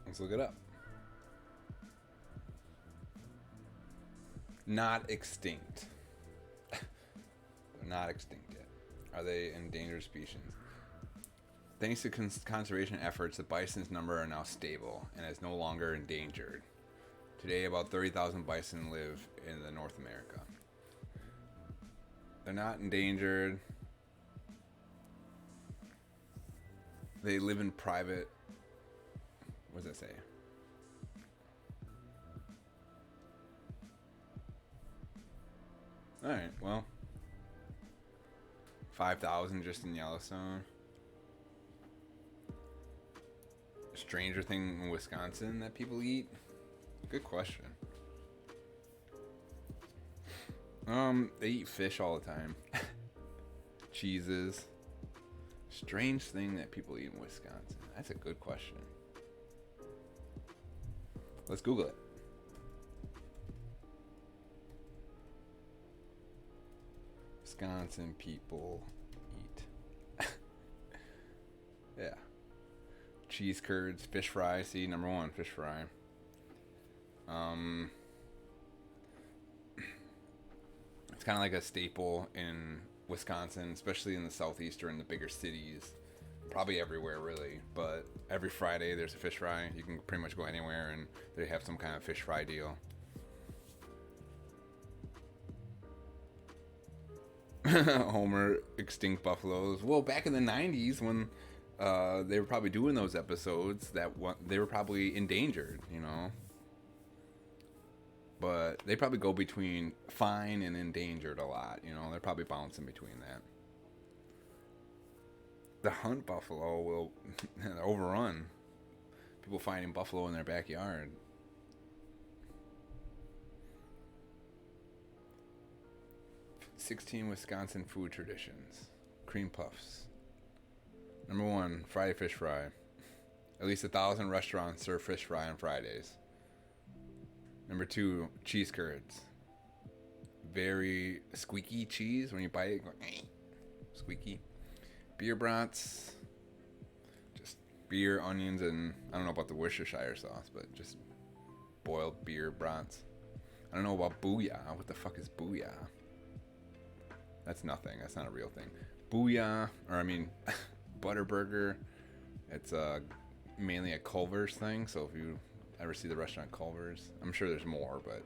Let's look it up. Not extinct. Not extinct yet. Are they endangered species? Thanks to conservation efforts, the bison's number are now stable and is no longer endangered. Today, about 30,000 bison live in North America. They're not endangered. They live in private. What does that say? Alright, well. 5,000 just in Yellowstone. Stranger thing in Wisconsin that people eat? Good question. They eat fish all the time. Cheeses. Strange thing that people eat in Wisconsin. That's a good question. Let's Google it. Wisconsin people eat. Yeah. Cheese curds, fish fry. See, number one, fish fry. It's kind of like a staple in Wisconsin, especially in the southeast or in the bigger cities. Probably everywhere, really. But every Friday there's a fish fry. You can pretty much go anywhere and they have some kind of fish fry deal. Homer, extinct buffaloes. Well, back in the 90s when they were probably doing those episodes, they were probably endangered, you know. But they probably go between fine and endangered a lot, you know. They're probably bouncing between that. The hunt buffalo will overrun. People finding buffalo in their backyard. "16 Wisconsin food traditions. Cream puffs. Number 1, Friday fish fry. At least 1,000 restaurants serve fish fry on Fridays. Number 2, cheese curds. Very squeaky cheese when you bite it. Go, squeaky. Beer brats. Just beer, onions, and I don't know about the Worcestershire sauce, but just boiled beer brats. I don't know about booyah. What the fuck is booyah? That's nothing. That's not a real thing. Booyah, or I mean, Butterburger. It's mainly a Culver's thing. So if you ever see the restaurant Culver's, I'm sure there's more, but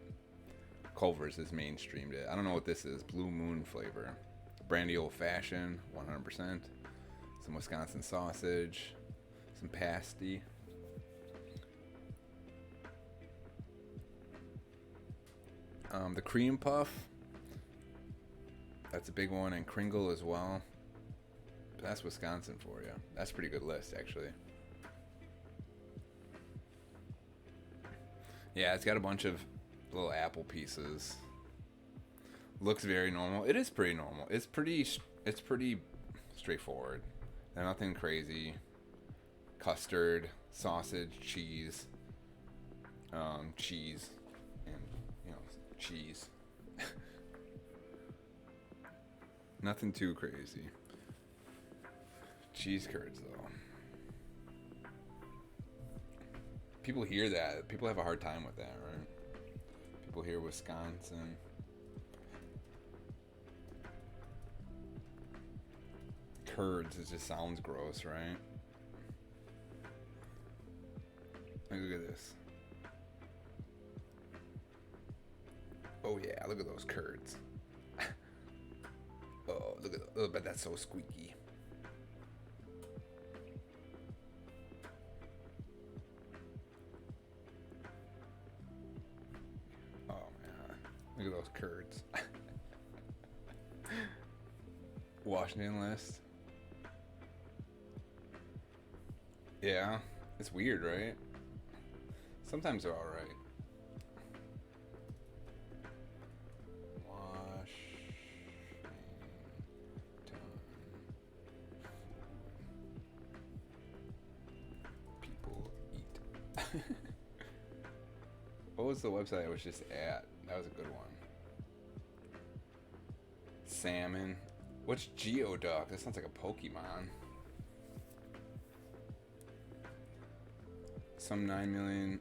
Culver's has mainstreamed it. I don't know what this is. Blue Moon flavor. brandy old fashioned, 100%. Some Wisconsin sausage, some pasty. The cream puff, that's a big one, and Kringle as well. But that's Wisconsin for you. That's a pretty good list, actually. Yeah, it's got a bunch of little apple pieces. Looks very normal. It is pretty normal. It's pretty straightforward. They're nothing crazy. Custard, sausage, cheese, and cheese. Nothing too crazy. Cheese curds, though. People hear that. People have a hard time with that, right? People hear Wisconsin. Curds, it just sounds gross, right? Look at this. Oh yeah, look at those curds. Oh, look at that. Oh, but that's so squeaky. Oh man, look at those curds. Washington list. Yeah, it's weird, right? Sometimes they're alright. People eat. What was the website I was just at? That was a good one. Salmon. What's Geoduck? That sounds like a Pokemon. Some 9 million.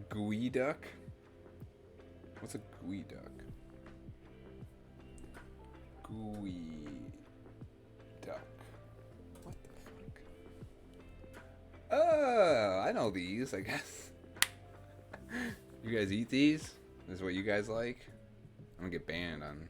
Gooey duck? What's a gooey duck? Gooey duck. What the fuck? Oh, I know these, I guess. You guys eat these? This is what you guys like? I'm gonna get banned on.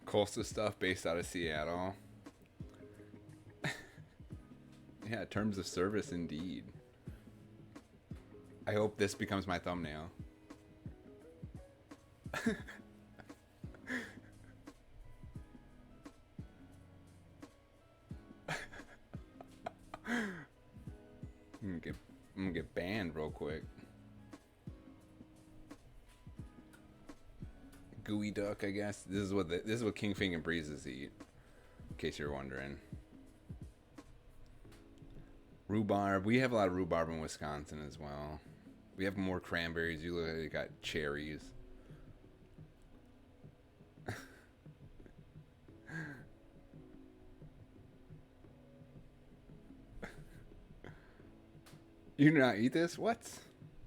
Coastal stuff based out of Seattle. Yeah, terms of service indeed. I hope this becomes my thumbnail. I'm gonna get banned real quick. Gooey duck, I guess. This is what Kingfing and Breezes eat. In case you're wondering. Rhubarb. We have a lot of rhubarb in Wisconsin as well. We have more cranberries. You look at it, you got cherries. You do not eat this? What?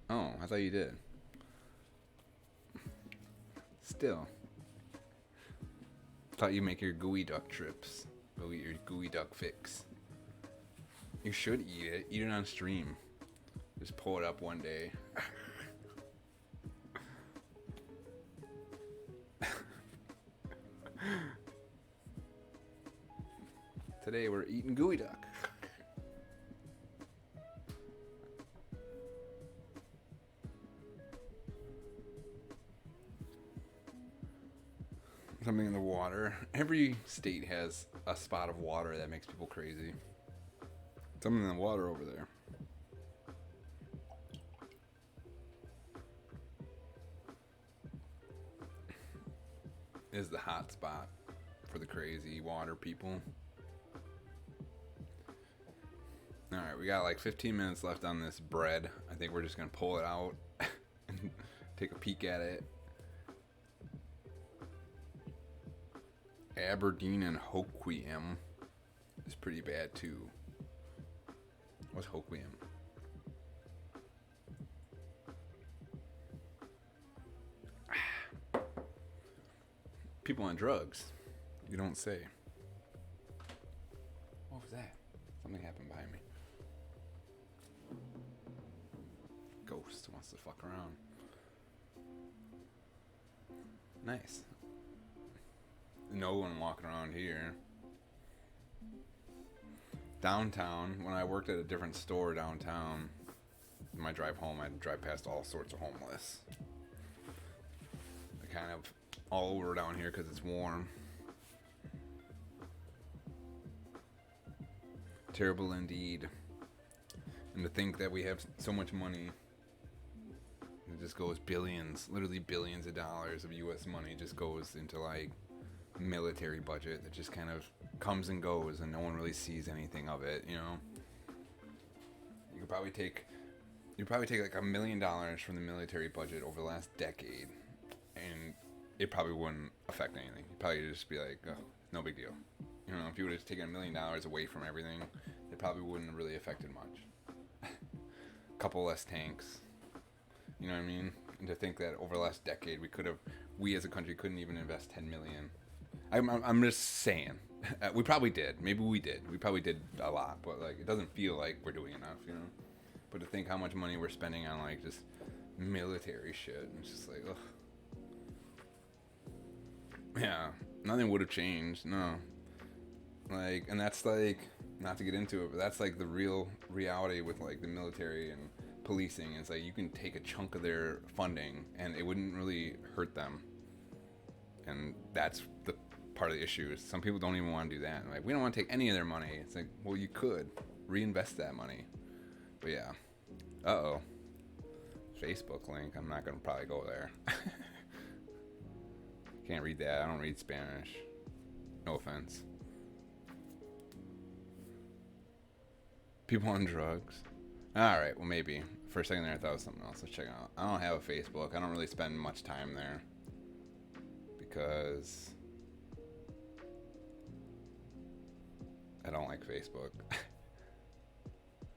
Oh, I thought you did. Still. Thought you make your gooey duck trips. Go eat your gooey duck fix. You should eat it. Eat it on stream. Just pull it up one day. Today we're eating gooey duck. Something in the water. Every state has a spot of water that makes people crazy. Something in the water over there. Is the hot spot for the crazy water people. Alright, we got like 15 minutes left on this bread. I think we're just going to pull it out and take a peek at it. Aberdeen and Hoquiam is pretty bad too. What's Hoquiam? People on drugs. You don't say. What was that? Something happened behind me. Ghost wants to fuck around. Nice. No one walking around here. Downtown, when I worked at a different store downtown, my drive home, I'd drive past all sorts of homeless. They're kind of all over down here because it's warm. Terrible indeed. And to think that we have so much money, it just goes billions, literally billions of dollars of U.S. money just goes into like military budget that just kind of comes and goes and no one really sees anything of it, you know. You'd probably take like $1 million from the military budget over the last decade and it probably wouldn't affect anything. You'd probably just be like, oh, no big deal. You know, if you would have taken $1 million away from everything, it probably wouldn't have really affected much. Couple less tanks. You know what I mean? And to think that over the last decade we as a country couldn't even invest $10 million. I'm just saying. We probably did. Maybe we did. We probably did a lot, but like it doesn't feel like we're doing enough, you know? But to think how much money we're spending on like just military shit, it's just like, ugh. Yeah, nothing would have changed, no. Like, and that's like, not to get into it, but that's like the real reality with like the military and policing. It's like you can take a chunk of their funding and it wouldn't really hurt them. And that's the part of the issue is some people don't even want to do that. Like, we don't want to take any of their money. It's like, well, you could reinvest that money. But yeah. Uh-oh. Facebook link. I'm not going to probably go there. Can't read that. I don't read Spanish. No offense. People on drugs. Alright, well maybe. For a second there I thought it was something else. Let's check it out. I don't have a Facebook. I don't really spend much time there. Because I don't like Facebook.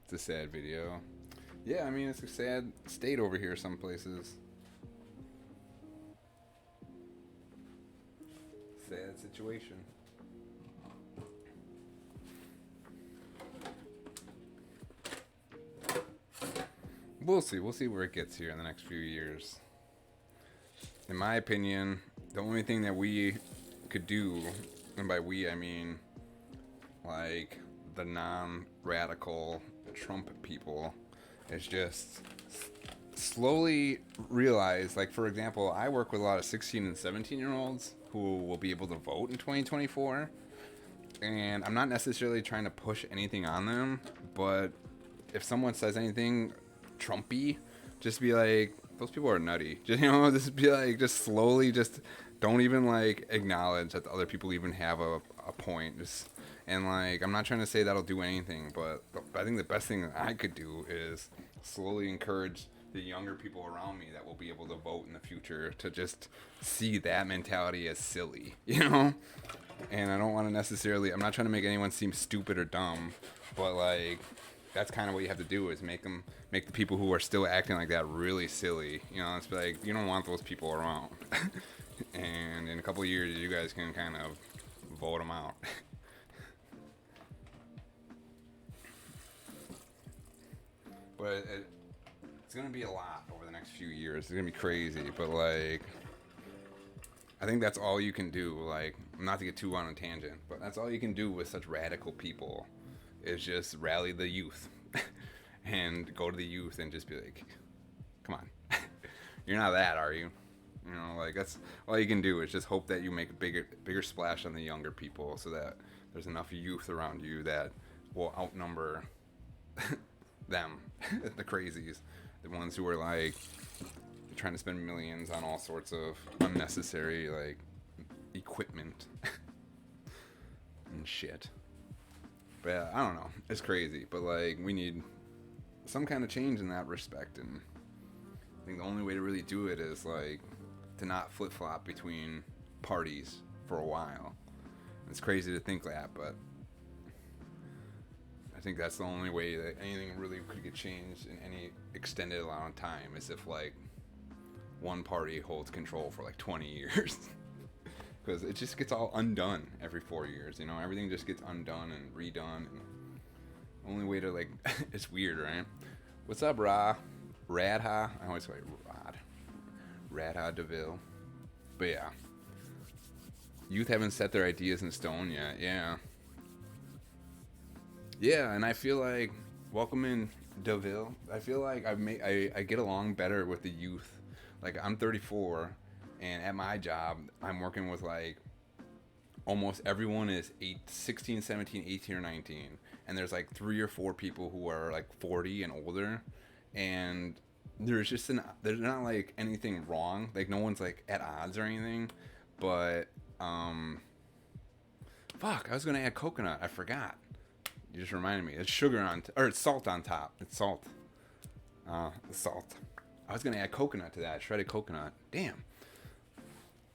It's a sad video. Yeah, I mean, it's a sad state over here some places. Sad situation. We'll see. We'll see where it gets here in the next few years. In my opinion, the only thing that we could do, and by we I mean like the non-radical Trump people, is just slowly realize, like, for example, I work with a lot of 16 and 17 year olds who will be able to vote in 2024, and I'm not necessarily trying to push anything on them, but if someone says anything Trumpy, just be like, those people are nutty. Just, you know, just be like, just slowly, just don't even like acknowledge that the other people even have a point. Just, and like, I'm not trying to say that'll do anything, but I think the best thing that I could do is slowly encourage the younger people around me that will be able to vote in the future to just see that mentality as silly, you know? And I don't want to necessarily, I'm not trying to make anyone seem stupid or dumb, but like, that's kind of what you have to do is make the people who are still acting like that really silly. You know, it's like, you don't want those people around. And in a couple of years, you guys can kind of vote them out. But it's going to be a lot over the next few years. It's going to be crazy. But, like, I think that's all you can do. Like, not to get too on a tangent, but that's all you can do with such radical people is just rally the youth and go to the youth and just be like, come on. You're not that, are you? You know, like, that's all you can do is just hope that you make a bigger splash on the younger people so that there's enough youth around you that will outnumber them, the crazies, the ones who are like trying to spend millions on all sorts of unnecessary like equipment and shit. But yeah, I don't know, it's crazy, but like we need some kind of change in that respect, and I think the only way to really do it is like to not flip-flop between parties for a while. It's crazy to think that, but I think that's the only way that anything really could get changed in any extended amount of time is if like one party holds control for like 20 years. because it just gets all undone every 4 years. You know, everything just gets undone and redone. And only way to like, it's weird, right? What's up, Radha? I always say Rod. Radha Deville. But yeah, youth haven't set their ideas in stone yet. Yeah. Yeah, and I feel like welcome in Deville. I feel like I get along better with the youth. Like I'm 34, and at my job, I'm working with like almost everyone is 16, 17, 18, or 19, and there's like 3 or 4 people who are like 40 and older, and there's not like anything wrong. Like no one's like at odds or anything, but fuck, I was gonna add coconut. I forgot. You just reminded me. It's sugar or it's salt on top. It's salt. Salt. I was gonna add coconut to that. Shredded coconut. Damn.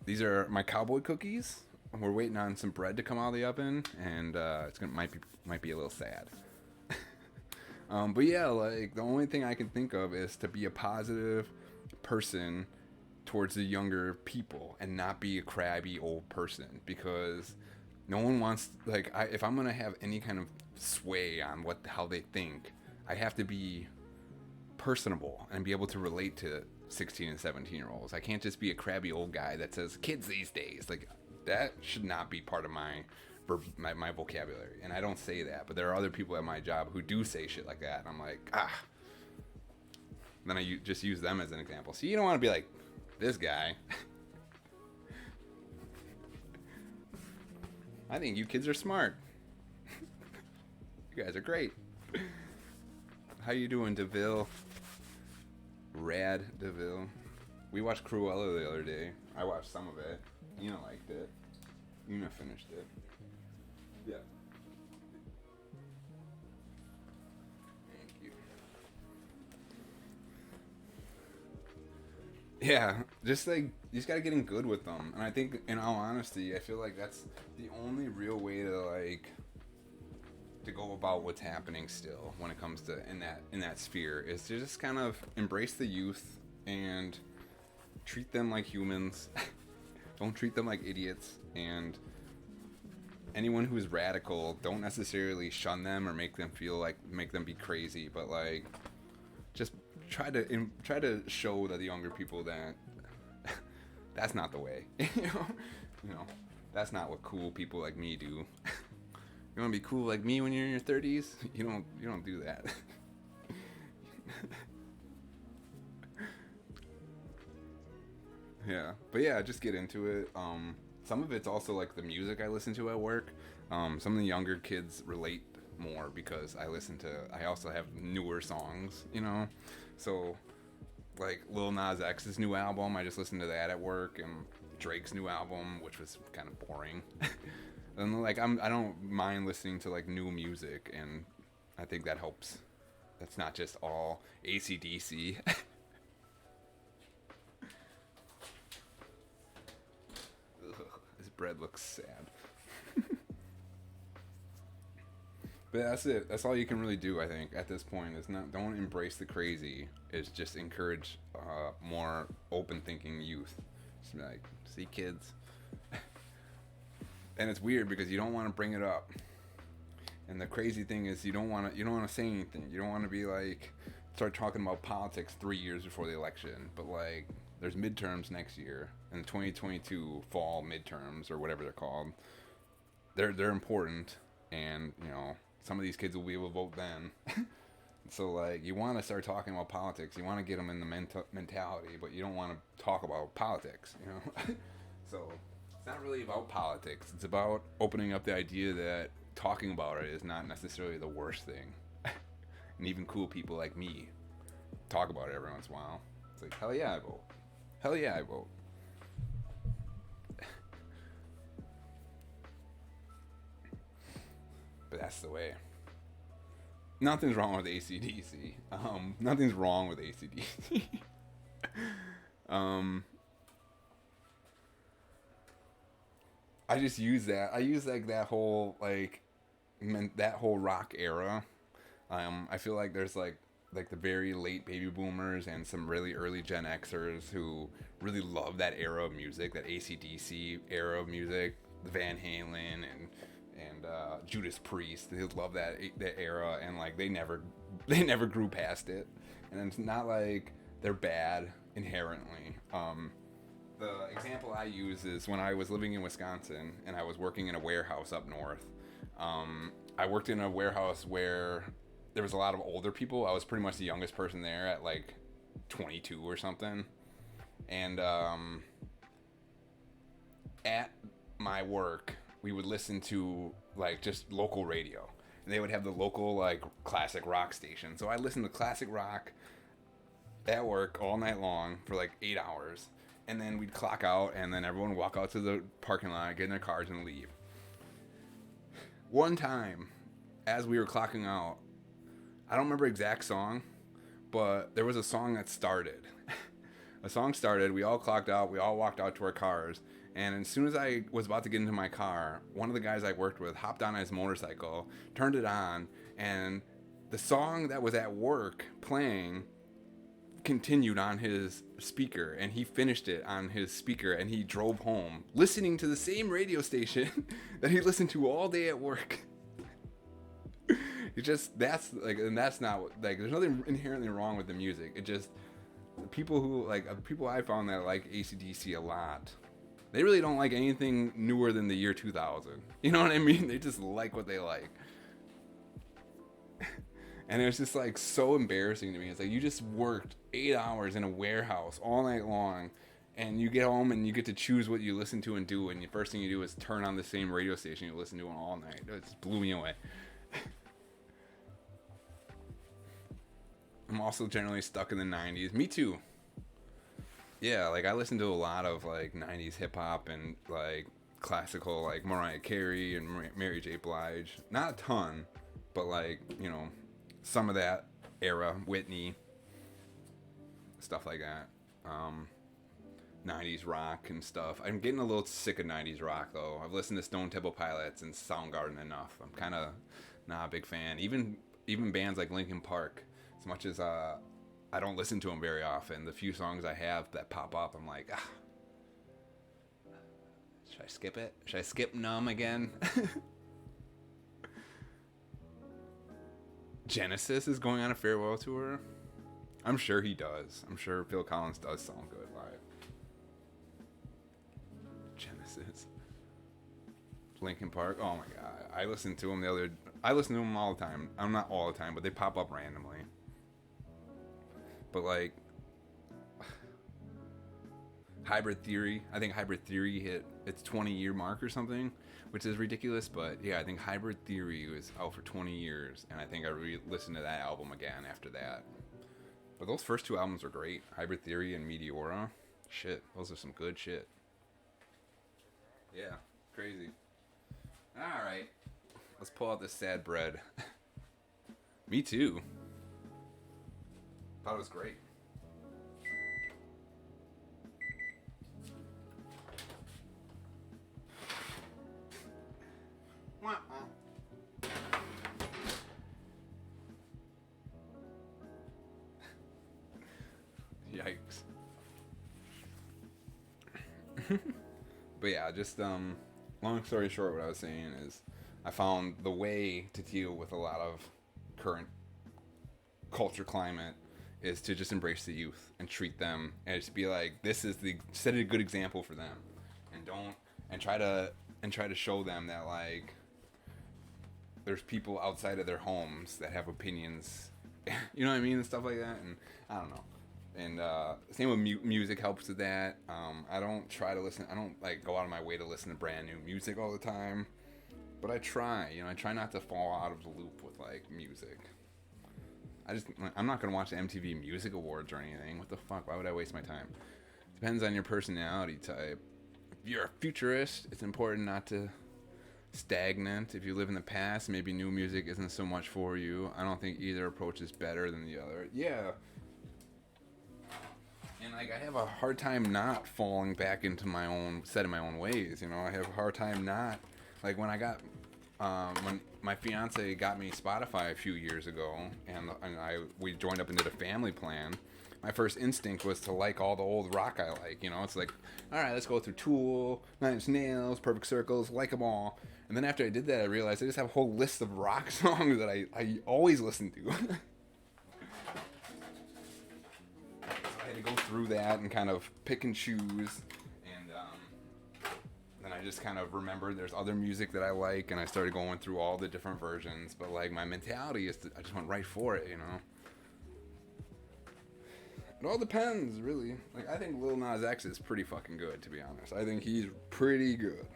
These are my Cowboy cookies. We're waiting on some bread to come out of the oven, and it's gonna might be a little sad. But yeah, like the only thing I can think of is to be a positive person towards the younger people and not be a crabby old person, because no one wants like if I'm gonna have any kind of sway on how they think, I have to be personable and be able to relate to 16 and 17-year-olds. I can't just be a crabby old guy that says kids these days. Like that should not be part of my vocabulary. And I don't say that, but there are other people at my job who do say shit like that, and I'm like, then I just use them as an example. So you don't want to be like this guy. I think you kids are smart. You guys are great. How you doing, DeVille? Rad DeVille. We watched Cruella the other day. I watched some of it. Una liked it. Una finished it. Yeah. Thank you. Yeah, just like you just gotta get in good with them, and I think, in all honesty, I feel like that's the only real way to go about what's happening still when it comes to in that sphere, is to just kind of embrace the youth and treat them like humans. Don't treat them like idiots, and anyone who's radical, don't necessarily shun them or make them be crazy, but like just try to show the younger people that that's not the way. you know that's not what cool people like me do. You want to be cool like me when you're in your 30s? You don't do that. Yeah, but yeah, just get into it. Some of it's also like the music I listen to at work. Some of the younger kids relate more because I also have newer songs, So like Lil Nas X's new album, I just listened to that at work, and Drake's new album, which was kind of boring. And like I don't mind listening to like new music, and I think that helps. That's not just all AC/DC. This bread looks sad. But that's it. That's all you can really do, I think, at this point. Don't embrace the crazy. It's just encourage more open thinking youth. Just be like, see, kids. And it's weird because you don't want to bring it up. And the crazy thing is you don't want to say anything. You don't want to be like start talking about politics 3 years before the election. But like there's midterms next year, and the 2022 fall midterms or whatever they're called. They're important, and some of these kids will be able to vote then. So like you want to start talking about politics. You want to get them in the mentality, but you don't want to talk about politics. So it's not really about politics. It's about opening up the idea that talking about it is not necessarily the worst thing. And even cool people like me talk about it every once in a while. It's like, hell yeah, I vote. Hell yeah, I vote. But that's the way. Nothing's wrong with AC/DC. Nothing's wrong with AC/DC. I just use that. I use like that whole rock era. I feel like there's like like the very late baby boomers and some really early Gen Xers who really love that era of music, that AC/DC era of music, Van Halen and Judas Priest. They love that era, and like they never grew past it. And it's not like they're bad inherently. The example I use is when I was living in Wisconsin and I was working in a warehouse up north. I worked in a warehouse where there was a lot of older people. I was pretty much the youngest person there at like 22 or something. And at my work, we would listen to like just local radio. And they would have the local like classic rock station. So I listened to classic rock at work all night long for like 8 hours. And then we'd clock out, and then everyone would walk out to the parking lot, get in their cars, and leave. One time, as we were clocking out, I don't remember exact song, but there was a song that started. A song started, we all clocked out, we all walked out to our cars, and as soon as I was about to get into my car, one of the guys I worked with hopped on his motorcycle, turned it on, and the song that was at work playing continued on his speaker, and he finished it on his speaker, and he drove home listening to the same radio station that he listened to all day at work. It just, that's like, and that's not like, there's nothing inherently wrong with the music. It just, people who like, people I found that like AC/DC a lot, they really don't like anything newer than the year 2000. You know what I mean? They just like what they like. And it was just like so embarrassing to me. It's like, you just worked 8 hours in a warehouse all night long, and you get home and you get to choose what you listen to and do, and the first thing you do is turn on the same radio station you listen to all night. It just blew me away. I'm also generally stuck in the 90s. Me too. Yeah, like I listen to a lot of like 90s hip hop and like classical, like Mariah Carey and Mary J. Blige. Not a ton, but like, you know, some of that era, Whitney, stuff like that. 90s rock and stuff. I'm getting a little sick of 90s rock though. I've listened to Stone Temple Pilots and Soundgarden enough. I'm kind of not a big fan. Even bands like Linkin Park, as much as I don't listen to them very often, the few songs I have that pop up, I'm like, should I skip it? Should I skip Numb again? Genesis is going on a farewell tour. I'm sure he does. I'm sure Phil Collins does sound good live. Genesis. Linkin Park. Oh my god. I listen to them all the time. I'm not all the time, but they pop up randomly. But like Hybrid Theory. I think Hybrid Theory hit its 20-year mark or something, which is ridiculous, but yeah, I think Hybrid Theory was out for 20 years, and I think I listened to that album again after that. But those first two albums are great. Hybrid Theory and Meteora. Shit, those are some good shit. Yeah, crazy. Alright, let's pull out this sad bread. Me too. Thought it was great. Yikes. But yeah, just long story short, what I was saying is I found the way to deal with a lot of current culture climate is to just embrace the youth and treat them and just be like, set a good example for them, and try to show them that like there's people outside of their homes that have opinions, you know what I mean, and stuff like that. And I don't know. And same with music helps with that. I don't like go out of my way to listen to brand new music all the time, but I try not to fall out of the loop with like music. I'm not gonna watch the MTV Music Awards or anything. What the fuck? Why would I waste my time? Depends on your personality type. If you're a futurist, it's important not to stagnant. If you live in the past, maybe new music isn't so much for you. I don't think either approach is better than the other. Yeah. And like I have a hard time not falling back into my own ways, you know. I have a hard time not, like when I got my fiance got me Spotify a few years ago, and we joined up and did a family plan. My first instinct was to like all the old rock I like. You know, it's like, all right, let's go through Tool, Nine Inch Nails, Perfect Circles, like them all. And then after I did that, I realized I just have a whole list of rock songs that I always listen to. So I had to go through that and kind of pick and choose. And then I just kind of remembered there's other music that I like, and I started going through all the different versions. But like my mentality is I just went right for it, you know. It all depends, really. Like, I think Lil Nas X is pretty fucking good, to be honest. I think he's pretty good.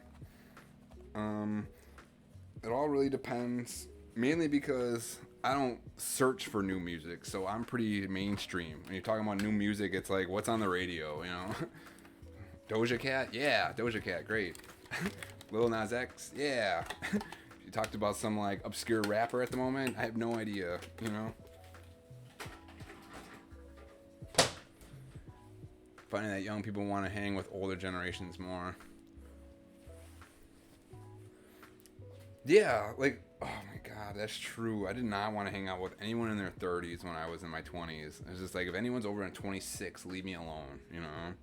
It all really depends, mainly because I don't search for new music, so I'm pretty mainstream. When you're talking about new music, it's like, what's on the radio, you know? Doja Cat? Yeah, Doja Cat, great. Lil Nas X? Yeah. You talked about some, like, obscure rapper at the moment? I have no idea, you know? Finding that young people want to hang with older generations more. Yeah, like, oh my god, that's true. I did not want to hang out with anyone in their 30s when I was in my 20s. It's just like, if anyone's over in 26, leave me alone, you know?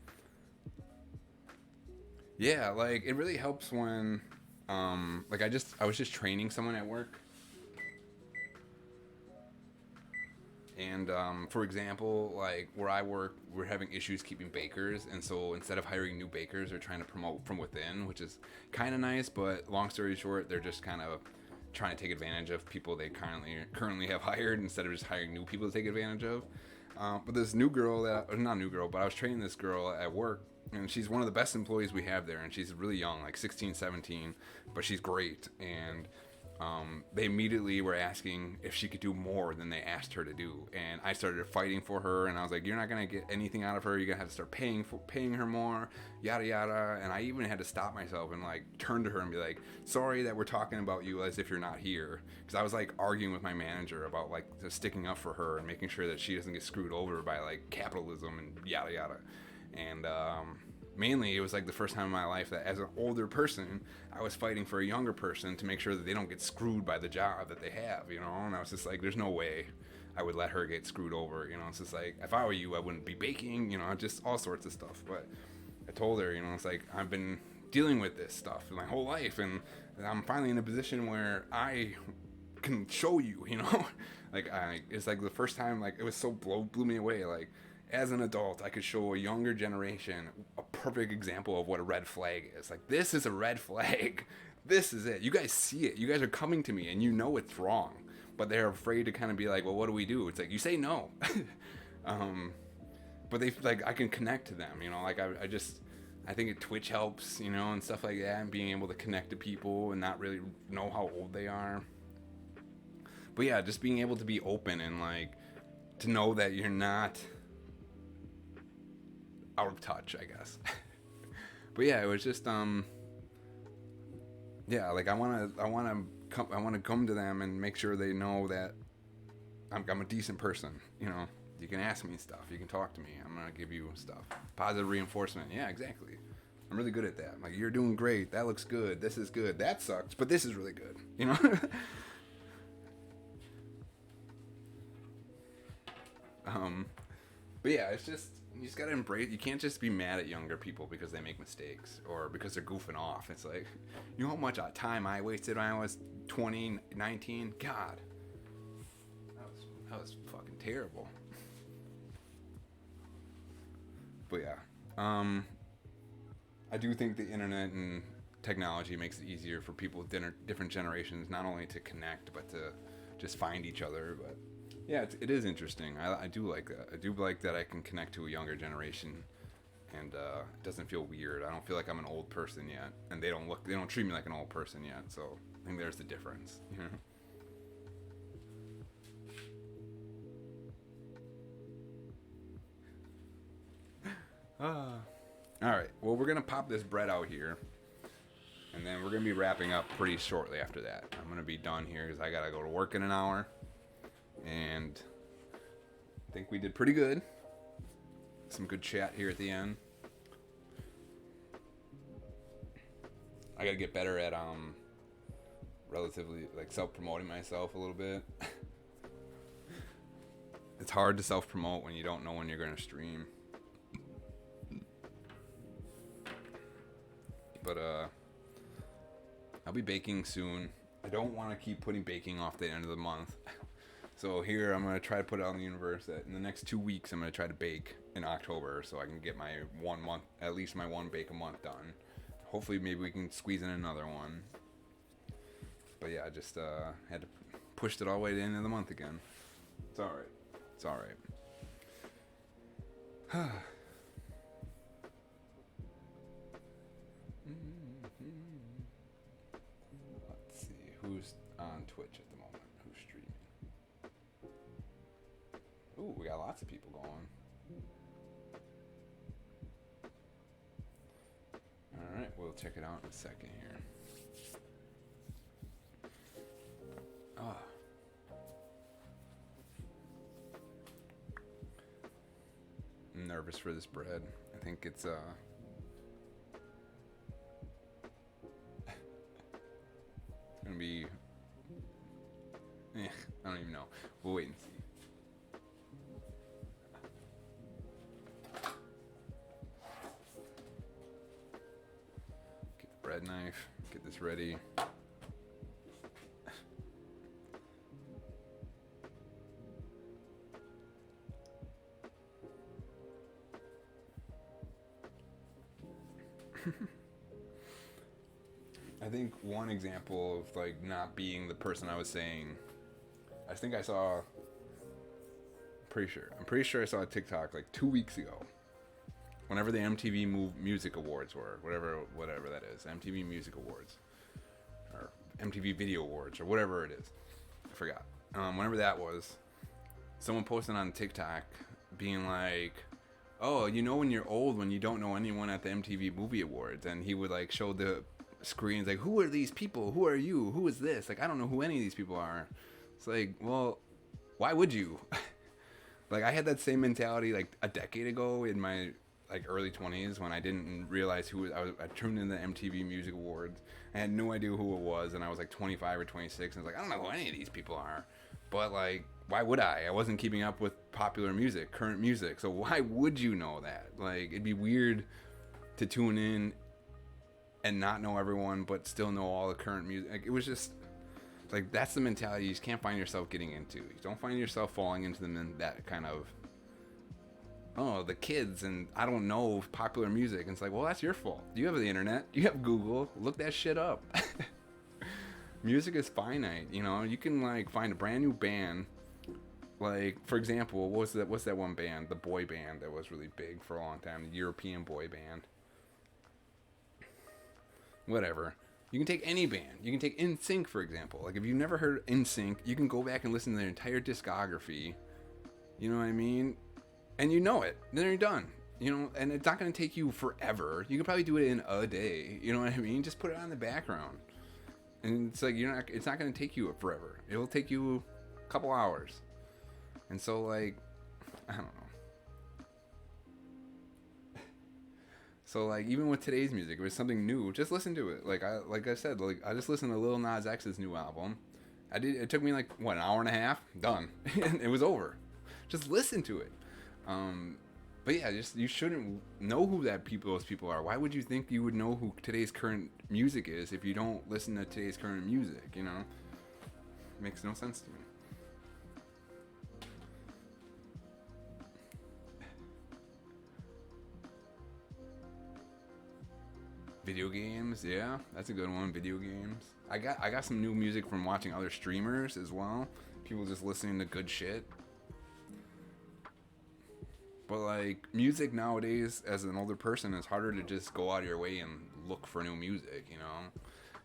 Yeah, like, it really helps when, like, I was just training someone at work. And for example, like where I work, we're having issues keeping bakers, and so instead of hiring new bakers, they're trying to promote from within, which is kind of nice. But long story short, they're just kind of trying to take advantage of people they currently have hired instead of just hiring new people to take advantage of. But this new girl not new girl, but I was training this girl at work, and she's one of the best employees we have there, and she's really young, like 16, 17, but she's great. And they immediately were asking if she could do more than they asked her to do, and I started fighting for her, and I was like, you're not gonna get anything out of her, you're gonna have to start paying her more, yada yada. And I even had to stop myself and like turn to her and be like, sorry that we're talking about you as if you're not here, because I was like arguing with my manager about like sticking up for her and making sure that she doesn't get screwed over by like capitalism and yada yada. And mainly, it was like the first time in my life that as an older person, I was fighting for a younger person to make sure that they don't get screwed by the job that they have, you know? And I was just like, there's no way I would let her get screwed over, you know? It's just like, if I were you, I wouldn't be baking, you know, just all sorts of stuff. But I told her, you know, it's like, I've been dealing with this stuff my whole life, and I'm finally in a position where I can show you, you know? Like, it's like the first time, like, it was so blew me away, like, as an adult, I could show a younger generation a perfect example of what a red flag is. Like, this is a red flag. This is it. You guys see it. You guys are coming to me, and you know it's wrong. But they're afraid to kind of be like, well, what do we do? It's like, you say no. But they, like, I can connect to them, you know? Like, I think Twitch helps, you know, and stuff like that, and being able to connect to people and not really know how old they are. But yeah, just being able to be open and, like, to know that you're not out of touch, I guess. But yeah, it was just yeah, like I want to come to them and make sure they know that I'm a decent person, you know. You can ask me stuff, you can talk to me, I'm gonna give you stuff, positive reinforcement. Yeah, exactly. I'm really good at that. Like, you're doing great, that looks good, this is good, that sucks, but this is really good, you know. But yeah, it's just, you just gotta embrace. You can't just be mad at younger people because they make mistakes or because they're goofing off. It's like, you know how much time I wasted when I was 20, 19? God, that was fucking terrible. But yeah, I do think the internet and technology makes it easier for people with different generations not only to connect but to just find each other. But yeah, it is interesting. I do like that. I do like that I can connect to a younger generation, and it doesn't feel weird. I don't feel like I'm an old person yet, and they don't treat me like an old person yet. So I think there's the difference. You know? All right. Well, we're gonna pop this bread out here, and then we're gonna be wrapping up pretty shortly after that. I'm gonna be done here because I gotta go to work in an hour. And I think we did pretty good. Some good chat here at the end. I gotta get better at relatively like self-promoting myself a little bit. It's hard to self-promote when you don't know when you're going to stream. But I'll be baking soon. I don't want to keep putting baking off the end of the month. So here I'm going to try to put it out in the universe that in the next 2 weeks I'm going to try to bake in October so I can get my 1 month, at least my one bake a month done. Hopefully maybe we can squeeze in another one. But yeah, I just had to push it all the way to the end of the month again. It's alright. It's alright. Let's see who's on Twitch at the moment. Who's streaming? Ooh, we got lots of people going. Alright, we'll check it out in a second here. Ah. I'm nervous for this bread. I think it's it's gonna be I don't even know. We'll wait and see. Get the bread knife, get this ready. I think one example of like not being the person I was saying, I think I saw, I'm pretty sure I saw a TikTok like 2 weeks ago, whenever the MTV Music Awards were, whatever that is, MTV Music Awards, or MTV Video Awards, or whatever it is, I forgot. Whenever that was, someone posted on TikTok being like, oh, you know when you're old when you don't know anyone at the MTV Movie Awards, and he would like show the screens like, who are these people? Who are you? Who is this? Like, I don't know who any of these people are. It's like, well, why would you? Like, I had that same mentality like a decade ago in my like early 20s when I didn't realize who I tuned in the MTV Music Awards. I had no idea who it was, and I was like 25 or 26, and I was like, I don't know who any of these people are. But like, why would I? I wasn't keeping up with popular music, current music, so why would you know that? Like, it'd be weird to tune in and not know everyone, but still know all the current music. Like, it was just like, that's the mentality you just can't find yourself getting into. You don't find yourself falling into them in that kind of, oh, the kids and I don't know popular music. And it's like, well, that's your fault. You have the internet. You have Google. Look that shit up. Music is finite. You know, you can like find a brand new band. Like, for example, what's that one band, the boy band that was really big for a long time, the European boy band. Whatever. You can take any band. You can take NSYNC, for example. Like, if you've never heard NSYNC, you can go back and listen to their entire discography. You know what I mean? And you know it. Then you're done. You know, and it's not going to take you forever. You can probably do it in a day. You know what I mean? Just put it on the background. And it's like, it's not going to take you forever. It'll take you a couple hours. And so, like, I don't know. So, like, even with today's music, if it was something new, just listen to it. Like I said, I just listened to Lil Nas X's new album. It took me, like, what, an hour and a half? Done. And it was over. Just listen to it. But yeah, you shouldn't know who those people are. Why would you think you would know who today's current music is if you don't listen to today's current music, you know? Makes no sense to me. Video games, yeah, that's a good one. Video games. I got some new music from watching other streamers as well. People just listening to good shit. But like, music nowadays, as an older person, it's harder to just go out of your way and look for new music. You know,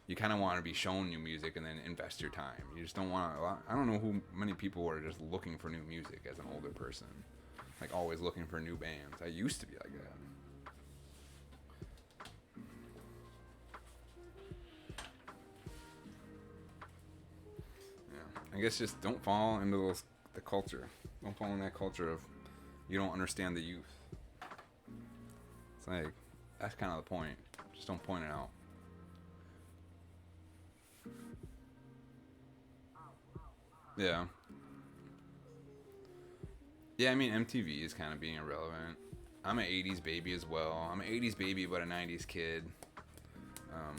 you kind of want to be shown new music and then invest your time. You just don't want to. I don't know who many people are just looking for new music as an older person, like always looking for new bands. I used to be like that. I guess just don't fall into the culture. Don't fall in that culture of you don't understand the youth. It's like, that's kind of the point. Just don't point it out. Yeah. Yeah, I mean MTV is kind of being irrelevant. I'm an '80s baby as well. I'm an '80s baby, but a '90s kid. Um,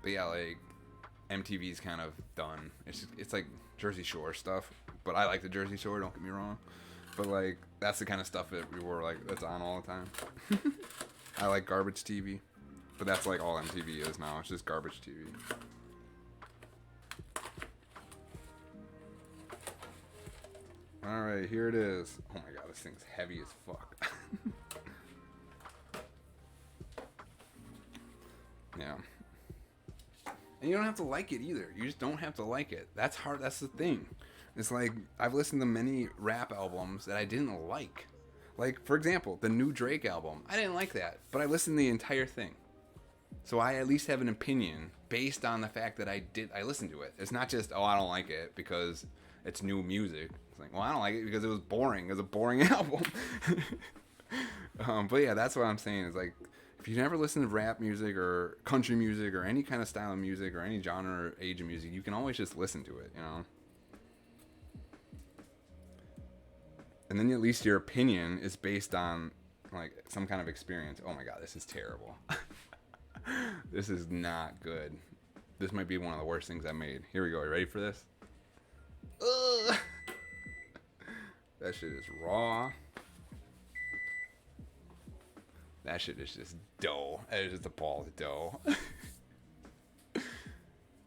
but yeah, like MTV's kind of done. It's like Jersey Shore stuff, but I like the Jersey Shore. Don't get me wrong, but like that's the kind of stuff that we were like that's on all the time. I like garbage TV, but that's like all MTV is now. It's just garbage TV. All right, here it is. Oh my god, this thing's heavy as fuck. Yeah. And you don't have to like it either. You just don't have to like it. That's hard. That's the thing. It's like I've listened to many rap albums that I didn't like. Like, for example, the new Drake album. I didn't like that, but I listened to the entire thing. So I at least have an opinion based on the fact that I listened to it. It's not just, oh, I don't like it because it's new music. It's like, well, I don't like it because it was boring. It was a boring album. But yeah, that's what I'm saying. Is like, if you never listen to rap music or country music or any kind of style of music or any genre or age of music, you can always just listen to it, you know? And then at least your opinion is based on like some kind of experience. Oh my god, this is terrible. This is not good. This might be one of the worst things I made. Here we go. Are you ready for this? Ugh. That shit is raw. That shit is just dough. That is just a ball of dough.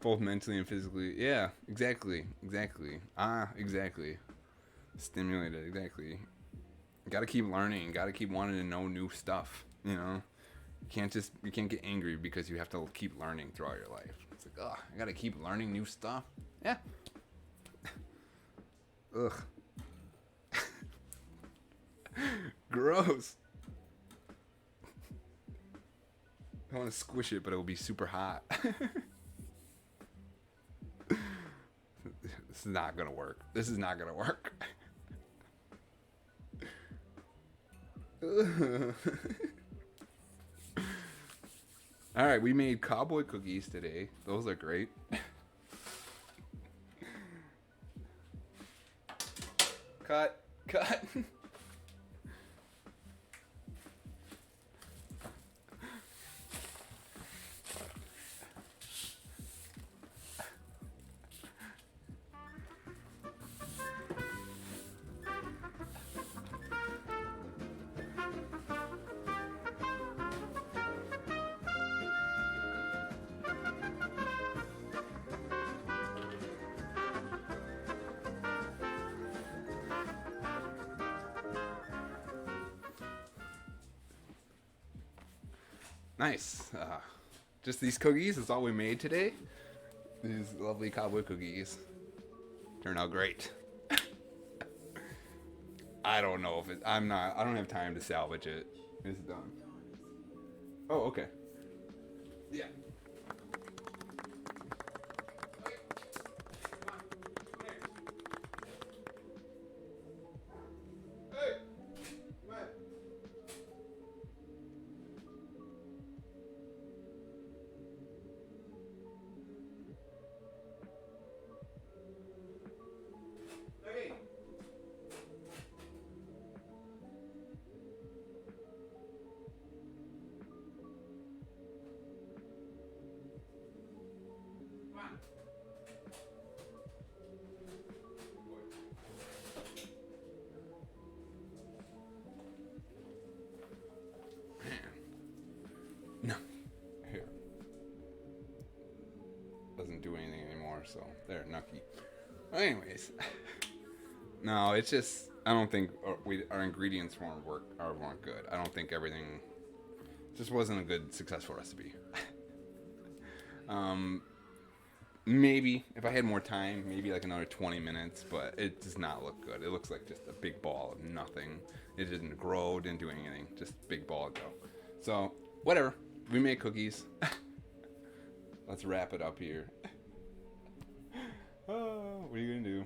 Both mentally and physically. Yeah, exactly. Exactly. Exactly. Stimulated, exactly. Gotta keep learning. Gotta keep wanting to know new stuff, you know? You can't get angry because you have to keep learning throughout your life. It's like, ugh, I gotta keep learning new stuff. Yeah. Ugh. Gross. I want to squish it, but it will be super hot. This is not gonna work. This is not gonna work. All right, we made Cowboy cookies today. Those are great. Cut. Nice. Just these cookies is all we made today. These lovely Cowboy cookies turned out great. I don't know if I don't have time to salvage it. It's done. Oh, okay. Yeah. No. Here. Doesn't do anything anymore, so there, Nucky. Anyways. No, it's just I don't think our ingredients weren't good. I don't think everything just wasn't a good successful recipe. Maybe if I had more time, maybe like another 20 minutes, but it does not look good. It looks like just a big ball of nothing. It didn't grow, didn't do anything, just big ball of dough. So whatever. We made cookies. Let's wrap it up here. Oh, what are you gonna do?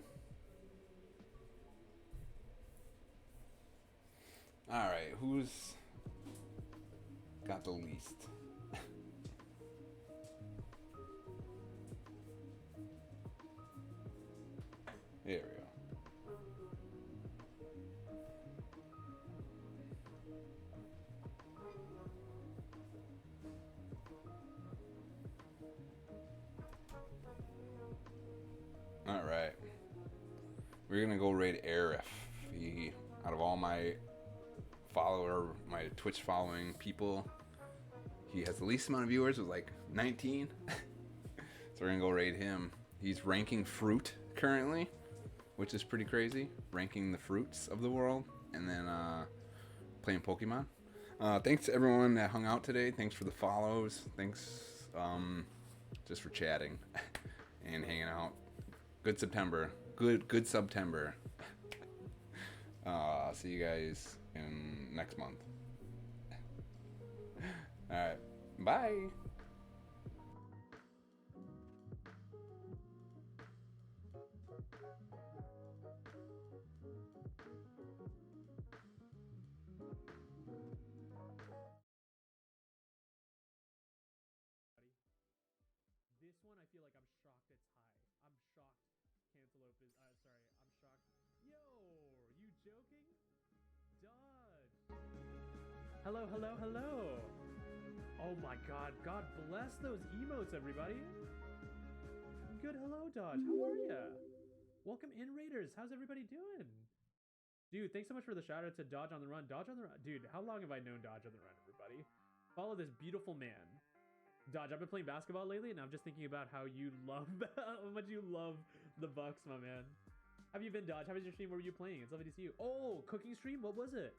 All right, who's got the least? we're gonna go raid Air if he, out of all my my Twitch following people, he has the least amount of viewers with like 19. So we're gonna go raid him. He's ranking fruit currently, which is pretty crazy. Ranking the fruits of the world, and then playing Pokemon. Thanks to everyone that hung out today. Thanks for the follows. Thanks just for chatting and hanging out. Good September. Good September. See you guys in next month. All right. Bye. This one, I feel like I'm shocked it's high. I'm shocked Cantaloupe is, sorry, I'm shocked. Yo, you joking? Dodge. Hello, hello, hello. Oh my god, God bless those emotes, everybody. Good hello, Dodge. How are ya? Welcome in, Raiders. How's everybody doing? Dude, thanks so much for the shout out to Dodge on the Run. Dodge on the Run. Dude, how long have I known Dodge on the Run, everybody? Follow this beautiful man. Dodge, I've been playing basketball lately, and I'm just thinking about how you love, how much you love the Bucks, my man. How have you been, Dodge? How was your stream? What were you playing? It's lovely to see you. Oh, cooking stream? What was it?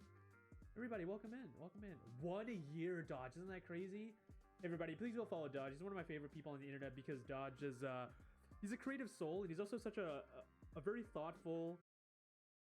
Everybody, welcome in. Welcome in. 1 year, Dodge. Isn't that crazy? Everybody, please go follow Dodge. He's one of my favorite people on the internet because Dodge is, he's a creative soul, and he's also such a very thoughtful,